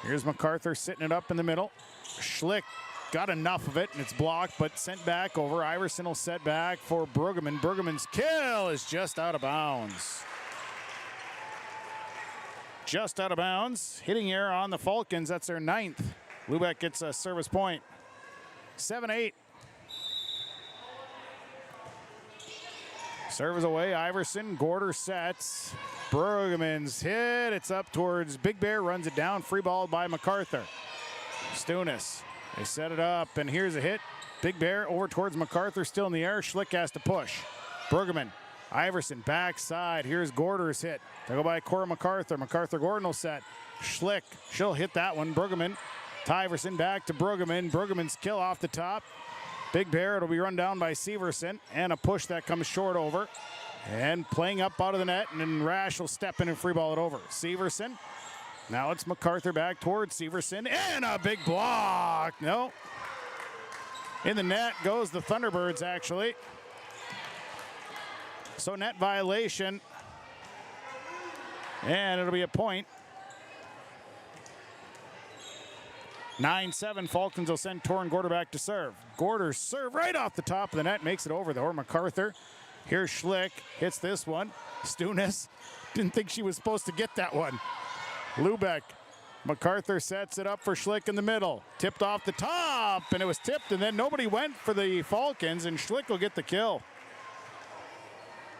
Here's MacArthur sitting it up in the middle. Schlick got enough of it, and it's blocked, but sent back over. Iverson will set back for Brueggemann. Brueggemann's kill is just out of bounds. Just out of bounds. Hitting error on the Falcons. That's their 9th. Lubeck gets a service point. 7-8. Serve is away. Iverson. Gorder sets. Brueggemann's hit. It's up towards Big Bear. Runs it down. Free ball by MacArthur. Stunis. They set it up, and here's a hit. Big Bear over towards MacArthur, still in the air. Schlick has to push. Brueggemann, Iverson, backside. Here's Gorder's hit. They go by Cora MacArthur. MacArthur-Gordon will set. Schlick, she'll hit that one. Brueggemann, to Iverson, back to Brueggemann. Brueggemann's kill off the top. Big Bear, it'll be run down by Severson, and a push that comes short over. And playing up out of the net, and then Rash will step in and free ball it over. Severson. Now it's MacArthur back towards Severson, and a big block. No. In the net goes the Thunderbirds, actually. So net violation. And it'll be a point. 9-7, Falcons will send Torrin Gorder back to serve. Gorder's serve right off the top of the net, makes it over though. MacArthur, here's Schlick, hits this one. Stunis, didn't think she was supposed to get that one. Lubeck, MacArthur sets it up for Schlick in the middle. Tipped off the top, and it was tipped, and then nobody went for the Falcons, and Schlick will get the kill.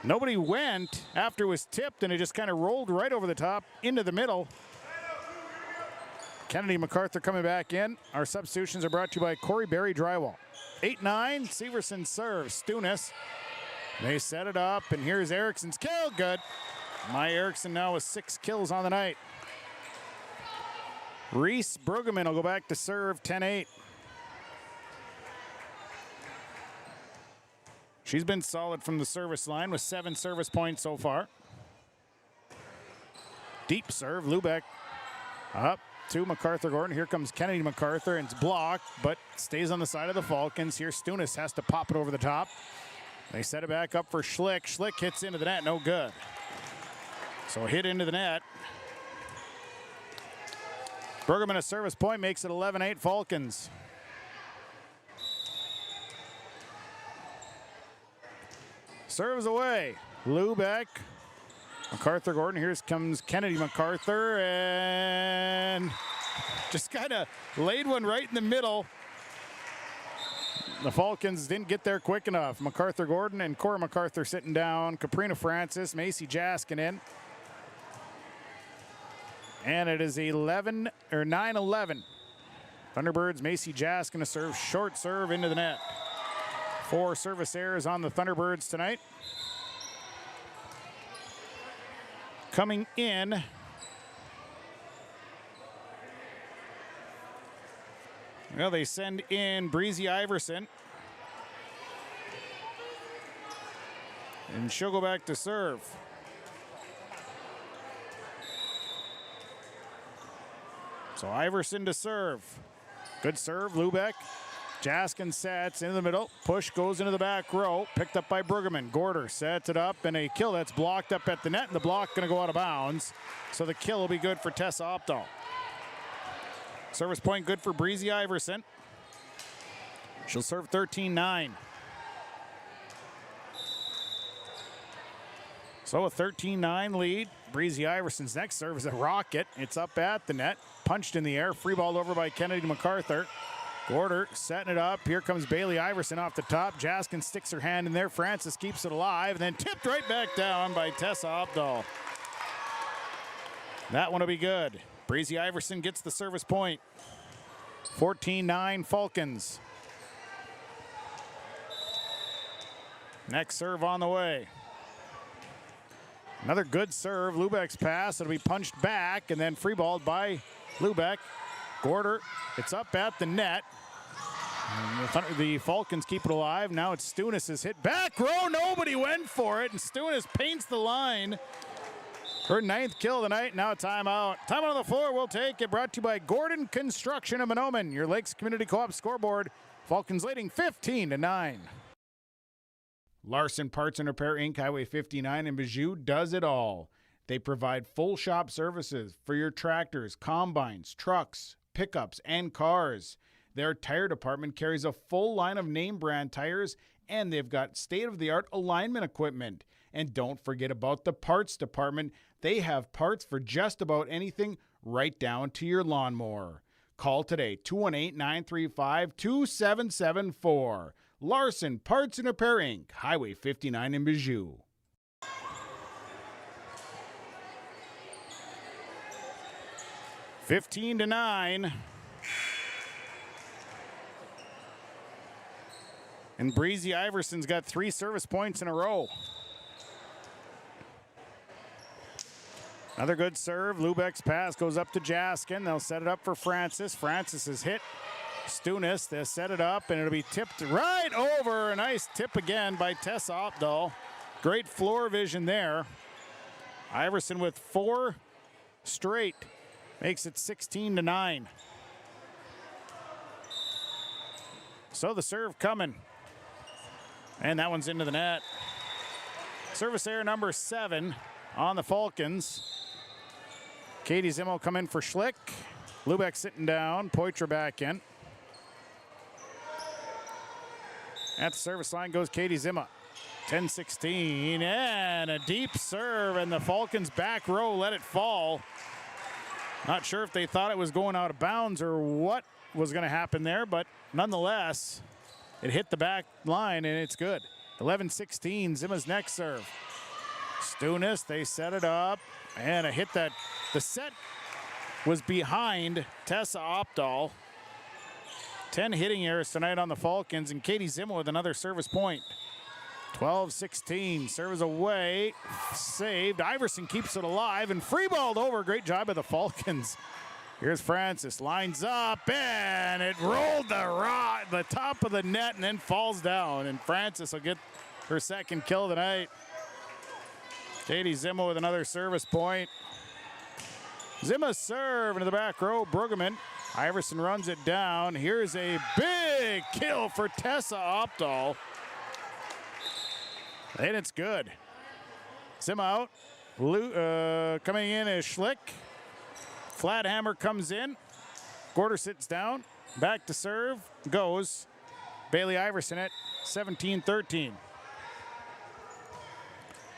Nobody went after it was tipped, and it just kind of rolled right over the top into the middle. Kennedy MacArthur coming back in. Our substitutions are brought to you by Corey Berry Drywall. 8-9, Severson serves. Stunis. They set it up, and here's Eriksson's kill. Good. My Eriksson now with 6 kills on the night. Reese Brueggemann will go back to serve. 10-8. She's been solid from the service line with 7 service points so far. Deep serve. Lubeck up to MacArthur Gordon. Here comes Kennedy MacArthur, and it's blocked, but stays on the side of the Falcons. Here Stunis has to pop it over the top. They set it back up for Schlick. Schlick hits into the net, no good. So a hit into the net. Brueggemann a service point, makes it 11-8 Falcons. Serves away. Lubeck. MacArthur Gordon. Here comes Kennedy MacArthur, and just kind of laid one right in the middle. The Falcons didn't get there quick enough. MacArthur Gordon and Cora MacArthur sitting down. Caprina Francis, Macy Jaskin in. And it is 9-11. Thunderbirds, Macy Jaskin to serve, short serve into the net. 4 service errors on the Thunderbirds tonight. Coming in, well, they send in Breezy Iverson. And she'll go back to serve. So Iverson to serve. Good serve, Lubeck. Jaskin sets into the middle. Push goes into the back row. Picked up by Brueggemann. Gorder sets it up, and a kill that's blocked up at the net, and the block going to go out of bounds. So the kill will be good for Tessa Opdahl. Service point good for Breezy Iverson. She'll serve 13-9. So a 13-9 lead. Breezy Iverson's next serve is a rocket. It's up at the net. Punched in the air. Free ball over by Kennedy MacArthur. Gorder setting it up. Here comes Bailey Iverson off the top. Jaskin sticks her hand in there. Francis keeps it alive, and then tipped right back down by Tessa Opdahl. That one will be good. Breezy Iverson gets the service point. 14-9 Falcons. Next serve on the way. Another good serve. Lubeck's pass. It'll be punched back and then free balled by Lubeck. Gorder, it's up at the net. And the Falcons keep it alive. Now it's Stunis' hit. Back row, nobody went for it, and Stunis paints the line. Her 9th kill of the night. Now timeout. Time on the floor, we'll take it. Brought to you by Gordon Construction of Mahnomen, your Lakes Community Co-op scoreboard. Falcons leading 15-9. Larson Parts and Repair Inc., Highway 59 in Bijou does it all. They provide full shop services for your tractors, combines, trucks, pickups, and cars. Their tire department carries a full line of name brand tires, and they've got state-of-the-art alignment equipment. And don't forget about the parts department. They have parts for just about anything, right down to your lawnmower. Call today, 218-935-2774. Larson Parts and Repair Inc., Highway 59 in Bijou. $15-9. And Breezy Iverson's got 3 service points in a row. Another good serve. Lubeck's pass goes up to Jaskin. They'll set it up for Francis. Francis is hit. Stunis, they'll set it up, and it'll be tipped right over. A nice tip again by Tessa Opdahl. Great floor vision there. Iverson with 4 straight. Makes it 16-9. So the serve coming. And that one's into the net. Service error number 7 on the Falcons. Katie Zimmo come in for Schlick. Lubeck sitting down. Poitra back in. At the service line goes Katie Zima. 10-16, and a deep serve, and the Falcons back row let it fall. Not sure if they thought it was going out of bounds or what was going to happen there, but nonetheless, it hit the back line, and it's good. 11-16, Zima's next serve. Stunis, they set it up, and a hit that the set was behind Tessa Opdahl. 10 hitting errors tonight on the Falcons, and Katie Zima with another service point. 12-16, serves away, saved. Iverson keeps it alive and free-balled over. Great job by the Falcons. Here's Francis, lines up, and it rolled the top of the net and then falls down. And Francis will get her second kill tonight. Katie Zima with another service point. Zima's serve into the back row, Brueggemann. Iverson runs it down. Here's a big kill for Tessa Opdahl. And it's good. Zima out. Coming in is Schlick. Flathammer comes in. Gorder sits down. Back to serve. Goes. Bailey Iverson at 17-13.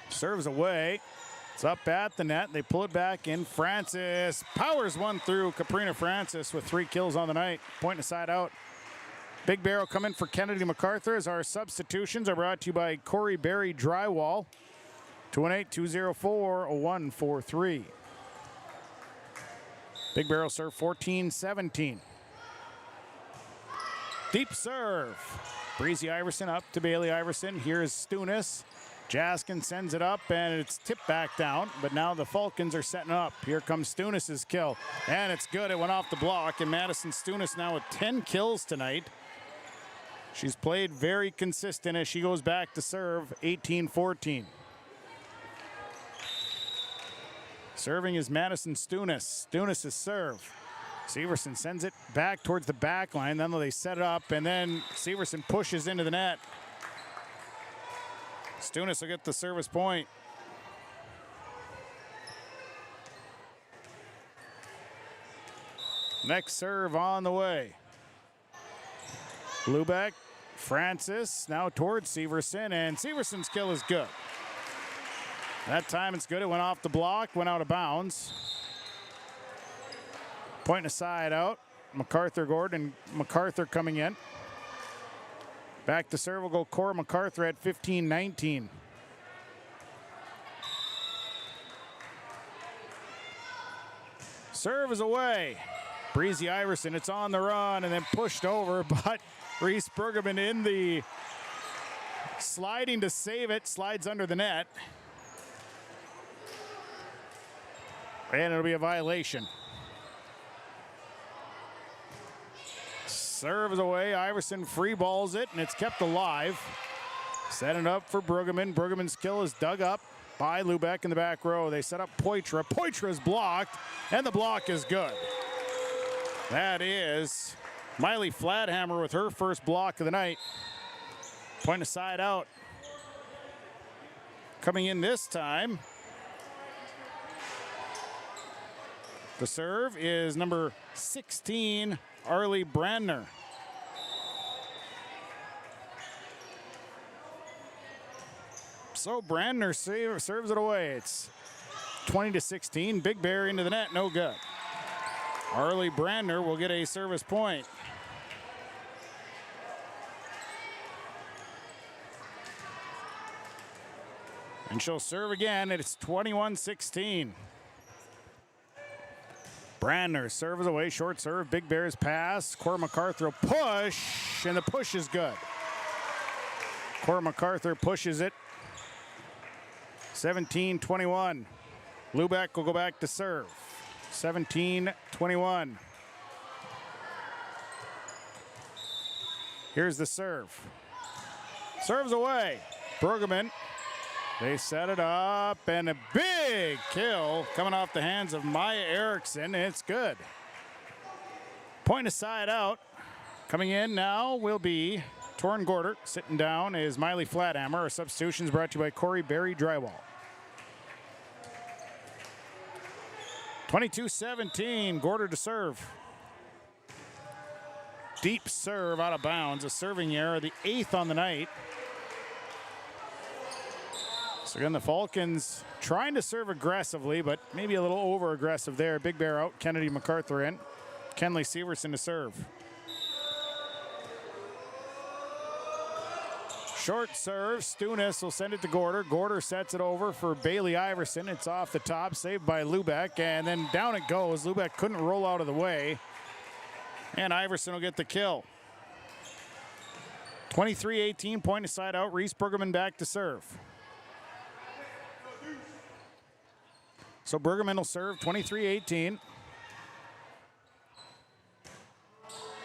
Serves away. It's up at the net. They pull it back in. Francis powers one through. Caprina Francis with 3 kills on the night. Point aside out. Big Barrel coming for Kennedy MacArthur as our substitutions are brought to you by Corey Berry Drywall. 218-204-0143. Big Barrel serve 14-17. Deep serve. Breezy Iverson up to Bailey Iverson. Here's Stunis. Jaskin sends it up and it's tipped back down, but now the Falcons are setting up. Here comes Stunis' kill, and it's good. It went off the block, and Madison Stunis now with 10 kills tonight. She's played very consistent as she goes back to serve. 18-14. Serving is Madison Stunis. Stunis' serve. Severson sends it back towards the back line. Then they set it up, and then Severson pushes into the net. Stunis will get the service point. Next serve on the way. Lubeck, Francis now towards Severson, and Severson's kill is good. That time it's good. It went off the block, went out of bounds. Point aside out. MacArthur Gordon, MacArthur coming in. Back to serve will go Cora MacArthur at 15-19. Serve is away. Breezy Iverson, it's on the run and then pushed over, but Reese Brueggemann in the sliding to save it, slides under the net. And it'll be a violation. Serve is away. Iverson free balls it, and it's kept alive. Set it up for Brueggemann. Brueggemann's kill is dug up by Lubeck in the back row. They set up Poitra. Poitra's blocked, and the block is good. That is Miley Flathammer with her first block of the night. Point aside out. Coming in this time. The serve is number 16, Arlie Brandner. So Brandner serves it away. It's 20-16. Big Bear into the net, no good. Arlie Brandner will get a service point. And she'll serve again, and it's 21-16. Brandner serves away, short serve, Big Bears pass. Cora MacArthur push, and the push is good. Cora MacArthur pushes it. 17-21. Lubeck will go back to serve. 17-21. Here's the serve. Serves away. Brueggemann. They set it up, and a big kill coming off the hands of Maya Erickson. It's good. Point aside out. Coming in now will be Torrin Gorder. Sitting down is Miley Flathammer. Our substitutions brought to you by Corey Berry Drywall. 22-17, Gorder to serve. Deep serve out of bounds, a serving error, the 8th on the night. So again, the Falcons trying to serve aggressively, but maybe a little over-aggressive there. Big Bear out, Kennedy MacArthur in. Kenley Severson to serve. Short serve, Stunis will send it to Gorder. Gorder sets it over for Bailey Iverson. It's off the top, saved by Lubeck, and then down it goes. Lubeck couldn't roll out of the way, and Iverson will get the kill. 23-18, point aside out. Reese Bergerman back to serve. So Bergerman will serve, 23-18.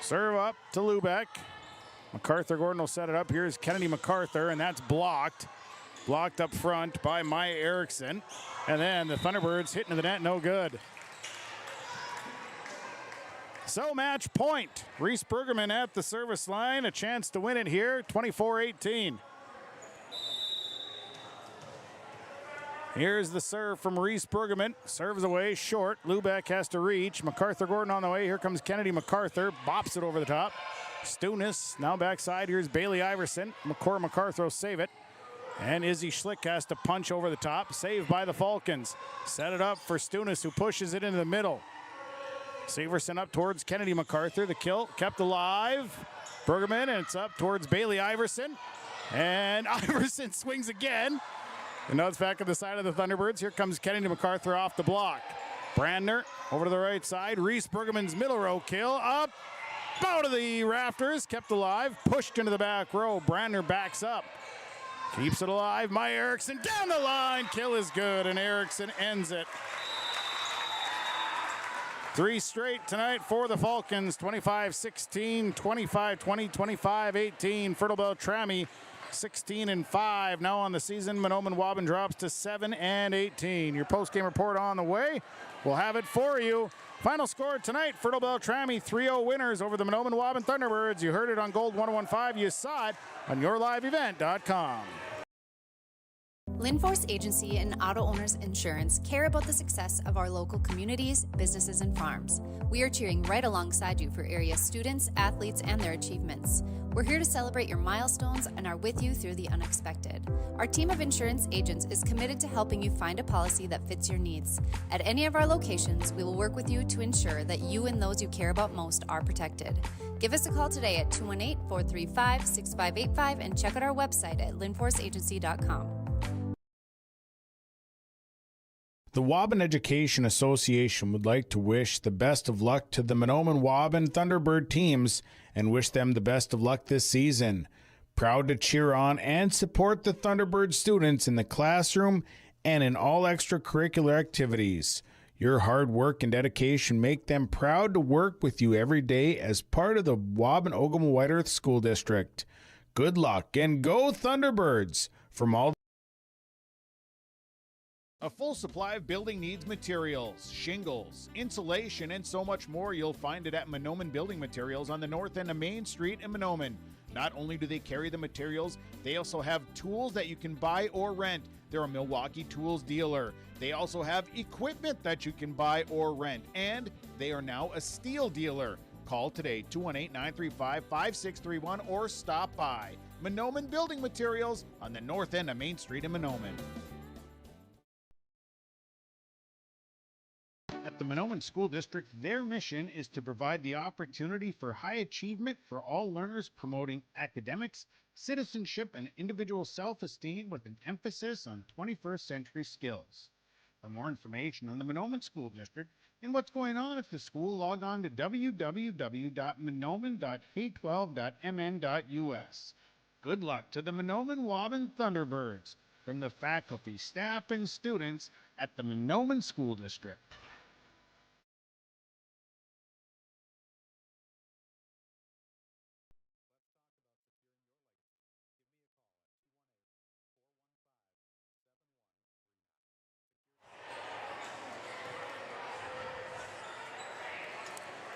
Serve up to Lubeck. MacArthur Gordon will set it up. Here's Kennedy MacArthur, and that's blocked. Blocked up front by Maya Erickson. And then the Thunderbirds hitting the net, no good. So match point. Reese Bergerman at the service line. A chance to win it here, 24-18. Here's the serve from Reese Bergerman. Serves away short. Lubeck has to reach. MacArthur Gordon on the way. Here comes Kennedy MacArthur. Bops it over the top. Stunis now backside. Here's Bailey Iverson. MacArthur will save it. And Izzy Schlick has to punch over the top. Saved by the Falcons. Set it up for Stunis, who pushes it into the middle. Severson up towards Kennedy MacArthur. The kill kept alive. Bergerman, and it's up towards Bailey Iverson. And Iverson swings again. And now it's back on the side of the Thunderbirds. Here comes Kennedy MacArthur off the block. Brandner over to the right side. Reese Bergerman's middle row kill. Up, out of the rafters. Kept alive. Pushed into the back row. Brandner backs up. Keeps it alive. Maya Erickson down the line. Kill is good, and Erickson ends it. 3 straight tonight for the Falcons. 25-16, 25-20, 25-18. Fertile-Beltrami 16-5 now on the season. Mahnomen-Waubun drops to 7-18. Your post-game report on the way. We'll have it for you. Final score tonight, Fertile-Beltrami 3-0 winners over the Mahnomen-Waubun Thunderbirds. You heard it on Gold 1015. You saw it on yourliveevent.com.
Linforce Agency and Auto Owners Insurance care about the success of our local communities, businesses, and farms. We are cheering right alongside you for area students, athletes, and their achievements. We're here to celebrate your milestones and are with you through the unexpected. Our team of insurance agents is committed to helping you find a policy that fits your needs. At any of our locations, we will work with you to ensure that you and those you care about most are protected. Give us a call today at 218-435-6585 and check out our website at linforceagency.com.
The Waubun Education Association would like to wish the best of luck to the Mahnomen-Waubun Thunderbird teams and wish them the best of luck this season. Proud to cheer on and support the Thunderbird students in the classroom and in all extracurricular activities. Your hard work and dedication make them proud to work with you every day as part of the Waubun-Ogama-White Earth School District. Good luck and go Thunderbirds! From all a full supply of building needs materials, shingles, insulation, and so much more. You'll find it at Mahnomen Building Materials on the north end of Main Street in Mahnomen. Not only do they carry the materials, they also have tools that you can buy or rent. They're a Milwaukee Tools dealer. They also have equipment that you can buy or rent, and they are now a steel dealer. Call today, 218-935-5631, or stop by Mahnomen Building Materials on the north end of Main Street in Mahnomen. At the Mahnomen School District, their mission is to provide the opportunity for high achievement for all learners, promoting academics, citizenship, and individual self-esteem with an emphasis on 21st century skills. For more information on the Mahnomen School District and what's going on at the school, log on to www.mahnomen.k12.mn.us. Good luck to the Mahnomen-Waubun Thunderbirds from the faculty, staff, and students at the Mahnomen School District.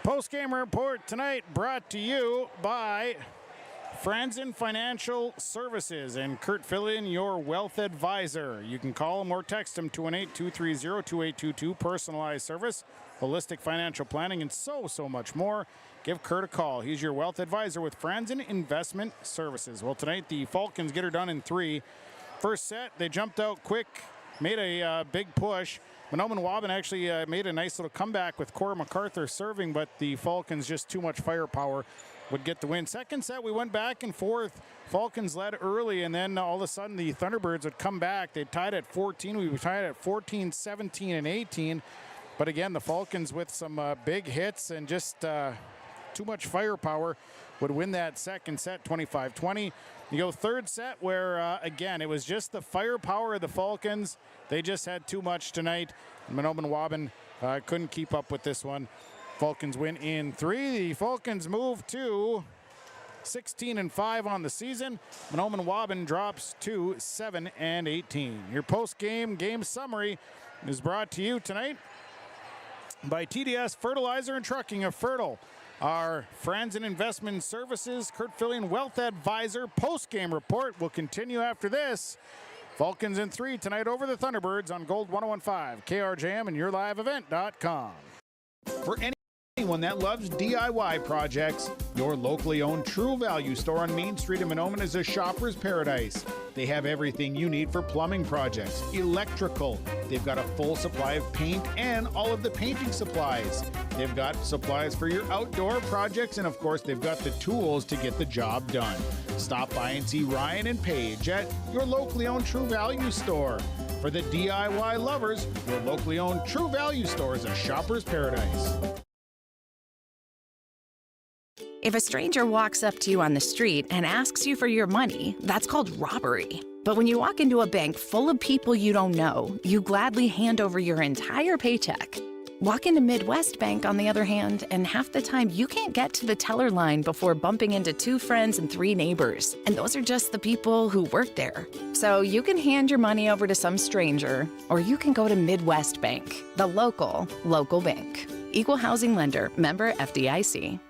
Post-game report tonight brought to you by Franzen Financial Services and Kurt Fillion, your wealth advisor. You can call him or text him 218-230-2822. Personalized service, holistic financial planning, and so much more. Give Kurt a call. He's your wealth advisor with Franzen Investment Services. Well, tonight the Falcons get her done in 3. First set, they jumped out quick, made a big push. Mahnomen-Waubun actually made a nice little comeback with Cora MacArthur serving, but the Falcons just too much firepower would get the win. Second set, we went back and forth. Falcons led early, and then all of a sudden the Thunderbirds would come back. They tied at 14. We were tied at 14, 17, and 18. But again, the Falcons with some big hits and just too much firepower would win that second set, 25-20. You go third set where, again, it was just the firepower of the Falcons. They just had too much tonight. Mahnomen-Waubun couldn't keep up with this one. Falcons win in 3. The Falcons move to 16-5 on the season. Mahnomen-Waubun drops to 7-18. Your post-game game summary is brought to you tonight by TDS Fertilizer and Trucking of Fertile. Our Franzen Investment Services, Kurt Fillion, wealth advisor. Post-game report will continue after this. Falcons in 3 tonight over the Thunderbirds on Gold 101.5, KRJM, and YourLiveEvent.com.
For anyone that loves DIY projects, your locally owned True Value store on Main Street in Mahnomen is a shopper's paradise. They have everything you need for plumbing projects, electrical. They've got a full supply of paint and all of the painting supplies. They've got supplies for your outdoor projects, and of course, they've got the tools to get the job done. Stop by and see Ryan and Paige at your locally owned True Value store. For the DIY lovers, your locally owned True Value store is a shopper's paradise.
If a stranger walks up to you on the street and asks you for your money, that's called robbery. But when you walk into a bank full of people you don't know, you gladly hand over your entire paycheck. Walk into Midwest Bank, on the other hand, and half the time you can't get to the teller line before bumping into 2 friends and 3 neighbors. And those are just the people who work there. So you can hand your money over to some stranger, or you can go to Midwest Bank, the local bank. Equal housing lender, member FDIC.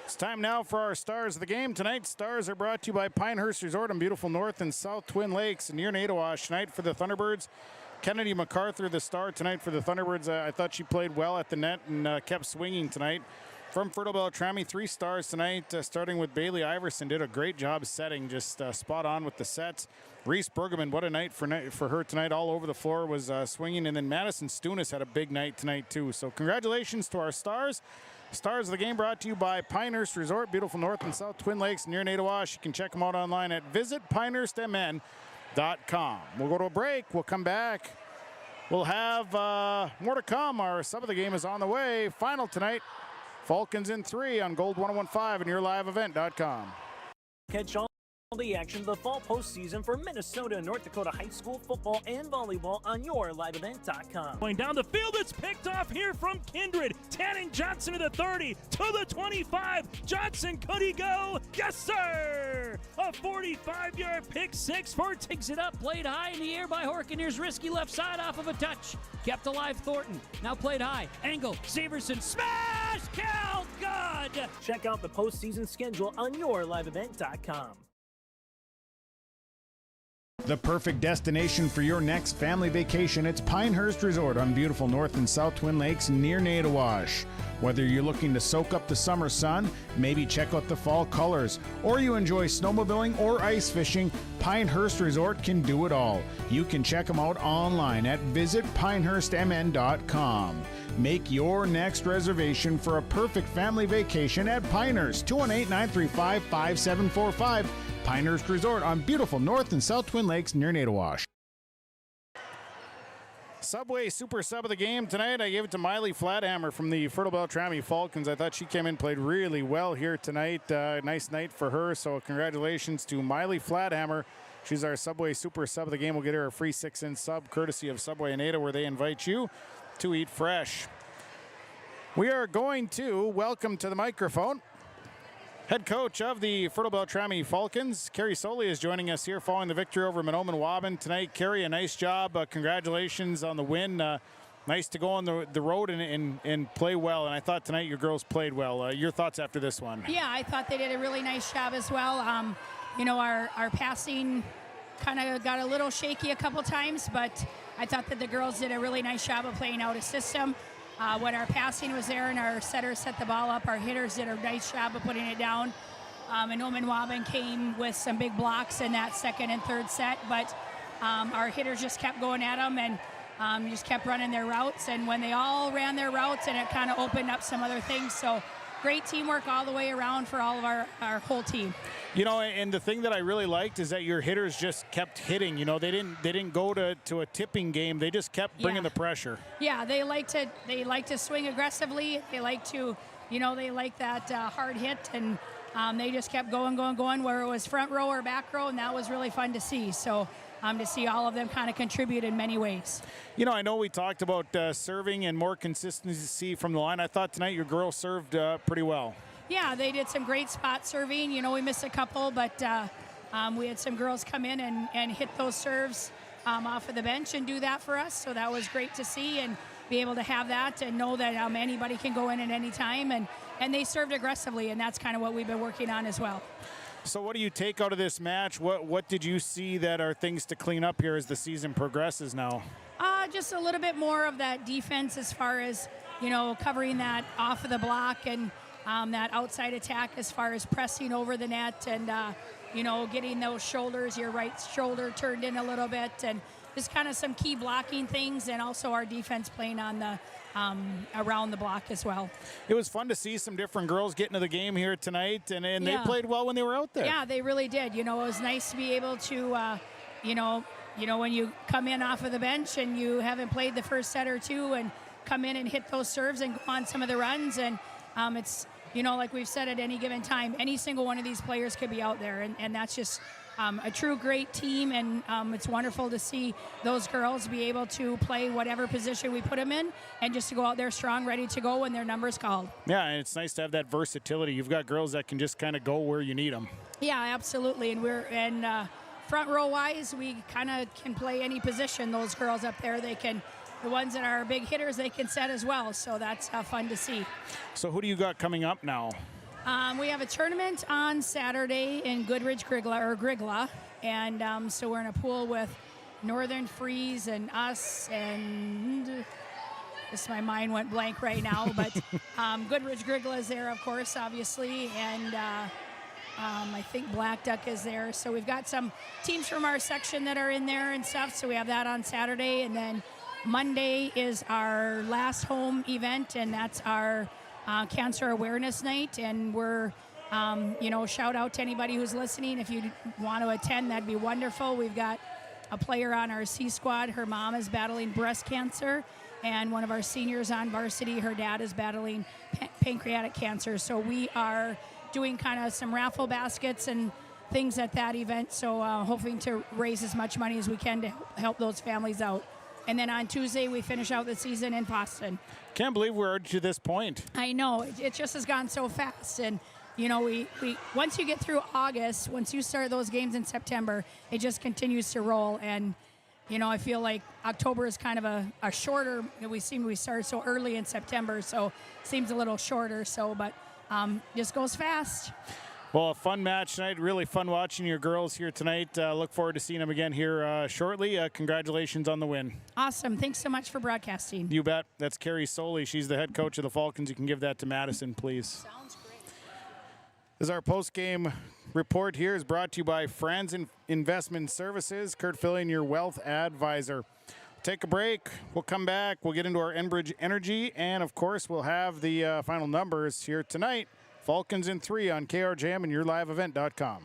It's time now for our stars of the game. Tonight's stars are brought to you by Pinehurst Resort on beautiful North and South Twin Lakes near Nadawash. Tonight for the Thunderbirds, Kennedy MacArthur, the star tonight for the Thunderbirds. I thought she played well at the net and kept swinging tonight. From Fertile-Beltrami, 3 stars tonight, starting with Bailey Iverson. Did a great job setting, just spot on with the sets. Reese Bergman, what a night for her tonight. All over the floor was swinging. And then Madison Stunis had a big night tonight, too. So congratulations to our stars. Stars of the game brought to you by Pinehurst Resort, beautiful North and South Twin Lakes near Nadawash. You can check them out online at visitpinehurstmn.com. We'll go to a break. We'll come back. We'll have more to come. Our sub of the game is on the way. Final tonight, Falcons in 3 on Gold 101.5 and YourLiveEvent.com.
Catch all the action of the fall postseason for Minnesota and North Dakota high school football and volleyball on YourLiveEvent.com.
Going down the field, it's picked off here from Kindred. Tanning Johnson to the 30, to the 25. Johnson, could he go? Yes, sir! A 45-yard pick six for
Takes it up, played high in the air by Horkin. Here's risky left side off of a touch. Kept alive Thornton. Now played high. Angle, Severson, smash! Count, good!
Check out the postseason schedule on YourLiveEvent.com.
The perfect destination for your next family vacation, it's Pinehurst Resort on beautiful North and South Twin Lakes near Nadawash. Whether you're looking to soak up the summer sun, maybe check out the fall colors, or you enjoy snowmobiling or ice fishing, Pinehurst Resort can do it all. You can check them out online at visitpinehurstmn.com. Make your next reservation for a perfect family vacation at Pinehurst, 218-935-5745. Pinehurst Resort on beautiful North and South Twin Lakes near Nadawash.
Subway Super Sub of the game tonight, I gave it to Miley Flathammer from the Fertile-Beltrami Falcons. I thought she came in, played really well here tonight. Nice night for her, so congratulations to Miley Flathammer. She's our Subway Super Sub of the game. We'll get her a free 6-inch sub courtesy of Subway and Ada, where they invite you to eat fresh. We are going to welcome to the microphone head coach of the Fertile-Beltrami Falcons. Carrie Soley is joining us here following the victory over Mahnomen-Waubun tonight. Carrie, a nice job. Congratulations on the win. Nice to go on the road and play well. And I thought tonight your girls played well. Your thoughts after this one?
Yeah, I thought they did a really nice job as well. Our passing kind of got a little shaky a couple times, but I thought that the girls did a really nice job of playing out a system. When our passing was there and our setters set the ball up, our hitters did a nice job of putting it down. Mahnomen-Waubun came with some big blocks in that second and third set, but our hitters just kept going at them and just kept running their routes. And when they all ran their routes, and it kind of opened up some other things. So great teamwork all the way around for all of our whole team.
You know, and the thing that I really liked is that your hitters just kept hitting. You know, they didn't go to a tipping game. They just kept bringing the pressure.
Yeah, they like to swing aggressively. They like to, they like that hard hit, and they just kept going, where it was front row or back row, and that was really fun to see. So to see all of them kind of contribute in many ways.
You know, I know we talked about serving and more consistency from the line. I thought tonight your girls served pretty well.
Yeah, they did some great spot serving. We missed a couple, but we had some girls come in and hit those serves off of the bench and do that for us. So that was great to see and be able to have that and know that anybody can go in at any time. And they served aggressively, and that's kind of what we've been working on as well.
So what do you take out of this match? What did you see that are things to clean up here as the season progresses now?
Just a little bit more of that defense as far as, covering that off of the block and that outside attack as far as pressing over the net and, getting those shoulders, your right shoulder turned in a little bit, and just kind of some key blocking things, and also our defense playing on the around the block as well.
It was fun to see some different girls get into the game here tonight, and they played well when they were out there.
Yeah, they really did. It was nice to be able to, when you come in off of the bench and you haven't played the first set or two and come in and hit those serves and go on some of the runs, and it's, like we've said at any given time, any single one of these players could be out there, and that's just a true great team, and it's wonderful to see those girls be able to play whatever position we put them in and just to go out there strong, ready to go when their number's called.
Yeah, and it's nice to have that versatility. You've got girls that can just kind of go where you need them.
Yeah, absolutely, and front row wise, we kind of can play any position. Those girls up there, the ones that are big hitters, they can set as well, so that's fun to see.
So who do you got coming up now?
We have a tournament on Saturday in Grigla, and so we're in a pool with Northern Freeze and us, and just my mind went blank right now, but Goodridge Grigla is there, of course, obviously, and I think Black Duck is there. So we've got some teams from our section that are in there and stuff, so we have that on Saturday, and then Monday is our last home event, and that's our Cancer Awareness Night, and we're, shout out to anybody who's listening. If you want to attend, that'd be wonderful. We've got a player on our C squad. Her mom is battling breast cancer, and one of our seniors on varsity, her dad is battling pancreatic cancer. So we are doing kind of some raffle baskets and things at that event, so hoping to raise as much money as we can to help those families out. And then on Tuesday, we finish out the season in Boston.
Can't believe we're to this point.
I know. It just has gone so fast. And, we once you get through August, once you start those games in September, it just continues to roll. And, I feel like October is kind of a shorter, we started so early in September, so it seems a little shorter. So, but just goes fast.
Well, a fun match tonight. Really fun watching your girls here tonight. Look forward to seeing them again here shortly. Congratulations on the win.
Awesome. Thanks so much for broadcasting.
You bet. That's Carrie Soley. She's the head coach of the Falcons. You can give that to Madison, please.
Sounds great.
As our post-game report here is brought to you by Franz Investment Services. Kurt Fillion, your wealth advisor. Take a break. We'll come back. We'll get into our Enbridge Energy. And, of course, we'll have the final numbers here tonight. Falcons in 3 on KRJM and YourLiveEvent.com.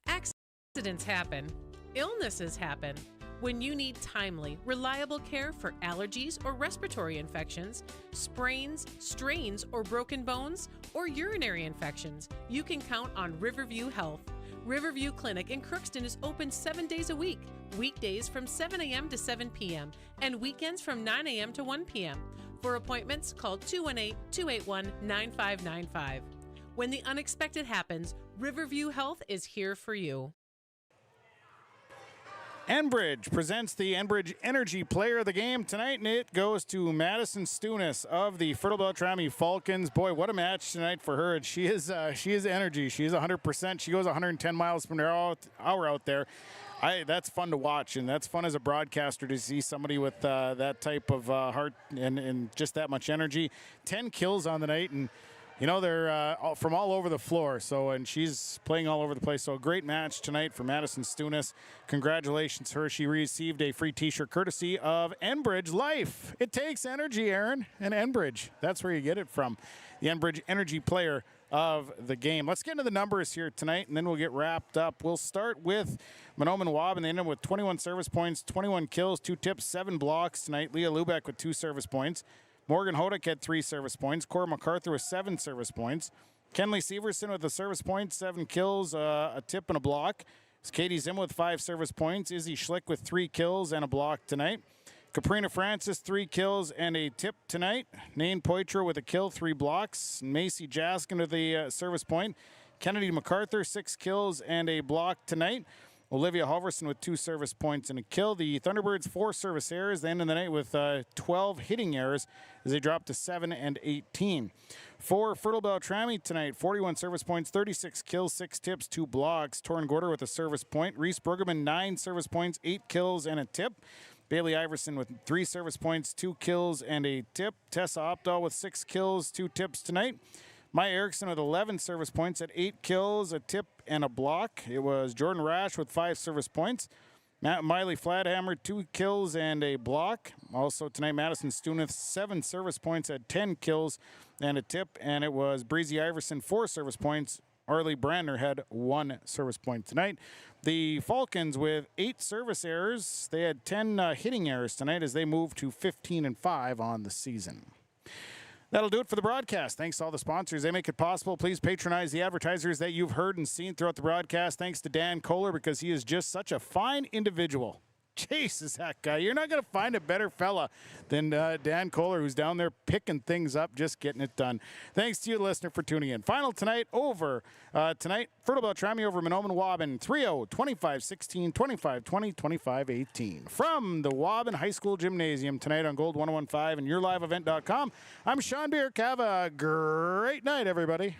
Accidents happen. Illnesses happen. When you need timely, reliable care for allergies or respiratory infections, sprains, strains, or broken bones, or urinary infections, you can count on Riverview Health. Riverview Clinic in Crookston is open 7 days a week, weekdays from 7 a.m. to 7 p.m., and weekends from 9 a.m. to 1 p.m. For appointments, call 218-281-9595. When the unexpected happens, Riverview Health is here for you.
Enbridge presents the Enbridge Energy Player of the Game tonight, and it goes to Madison Stunis of the Fertile-Beltrami Falcons. Boy, what a match tonight for her. And she is energy. She is 100%. She goes 110 miles per hour out there. That's fun to watch, and that's fun as a broadcaster to see somebody with that type of heart and just that much energy. 10 kills on the night, and you know, they're from all over the floor, and she's playing all over the place. So a great match tonight for Madison Stunis. Congratulations to her. She received a free t-shirt courtesy of Enbridge Life. It takes energy, Aaron, and Enbridge. That's where you get it from. The Enbridge Energy Player of the Game. Let's get into the numbers here tonight, and then we'll get wrapped up. We'll start with Mahnomen-Waubun. They end up with 21 service points, 21 kills, 2 tips, 7 blocks tonight. Leah Lubeck with 2 service points. Morgan Hodak had 3 service points. Cora MacArthur with 7 service points. Kenley Severson with a service point, 7 kills, a tip and a block. It's Katie Zim with 5 service points. Izzy Schlick with 3 kills and a block tonight. Caprina Francis, 3 kills and a tip tonight. Nain Poitras with a kill, 3 blocks. Macy Jaskin with a service point. Kennedy MacArthur, 6 kills and a block tonight. Olivia Halverson with 2 service points and a kill. The Thunderbirds 4 service errors. They end the night with 12 hitting errors as they drop to 7 and 18. For Fertile-Beltrami tonight, 41 service points, 36 kills, 6 tips, 2 blocks. Torrin Gorder with a service point. Reese Brueggemann, 9 service points, 8 kills and a tip. Bailey Iverson with 3 service points, 2 kills and a tip. Tessa Opdahl with 6 kills, 2 tips tonight. Maya Erickson with 11 service points at 8 kills, a tip, and a block. It was Jordan Rash with 5 service points. Miley Flathammer, 2 kills and a block. Also tonight, Madison Stunis, 7 service points at 10 kills and a tip. And it was Breezy Iverson, 4 service points. Arlie Brandner had 1 service point tonight. The Falcons with 8 service errors. They had 10 hitting errors tonight as they moved to 15-5 on the season. That'll do it for the broadcast. Thanks to all the sponsors. They make it possible. Please patronize the advertisers that you've heard and seen throughout the broadcast. Thanks to Dan Kohler because he is just such a fine individual. Jesus, that guy. You're not going to find a better fella than Dan Kohler, who's down there picking things up, just getting it done. Thanks to you, listener, for tuning in. Final tonight tonight, Fertile-Beltrami over Mahnomen-Waubun, 3-0, 25-16, 25-20, 25-18. From the Waubun High School Gymnasium tonight on Gold 101.5 and YourLiveEvent.com, I'm Sean Bierk. Have a great night, everybody.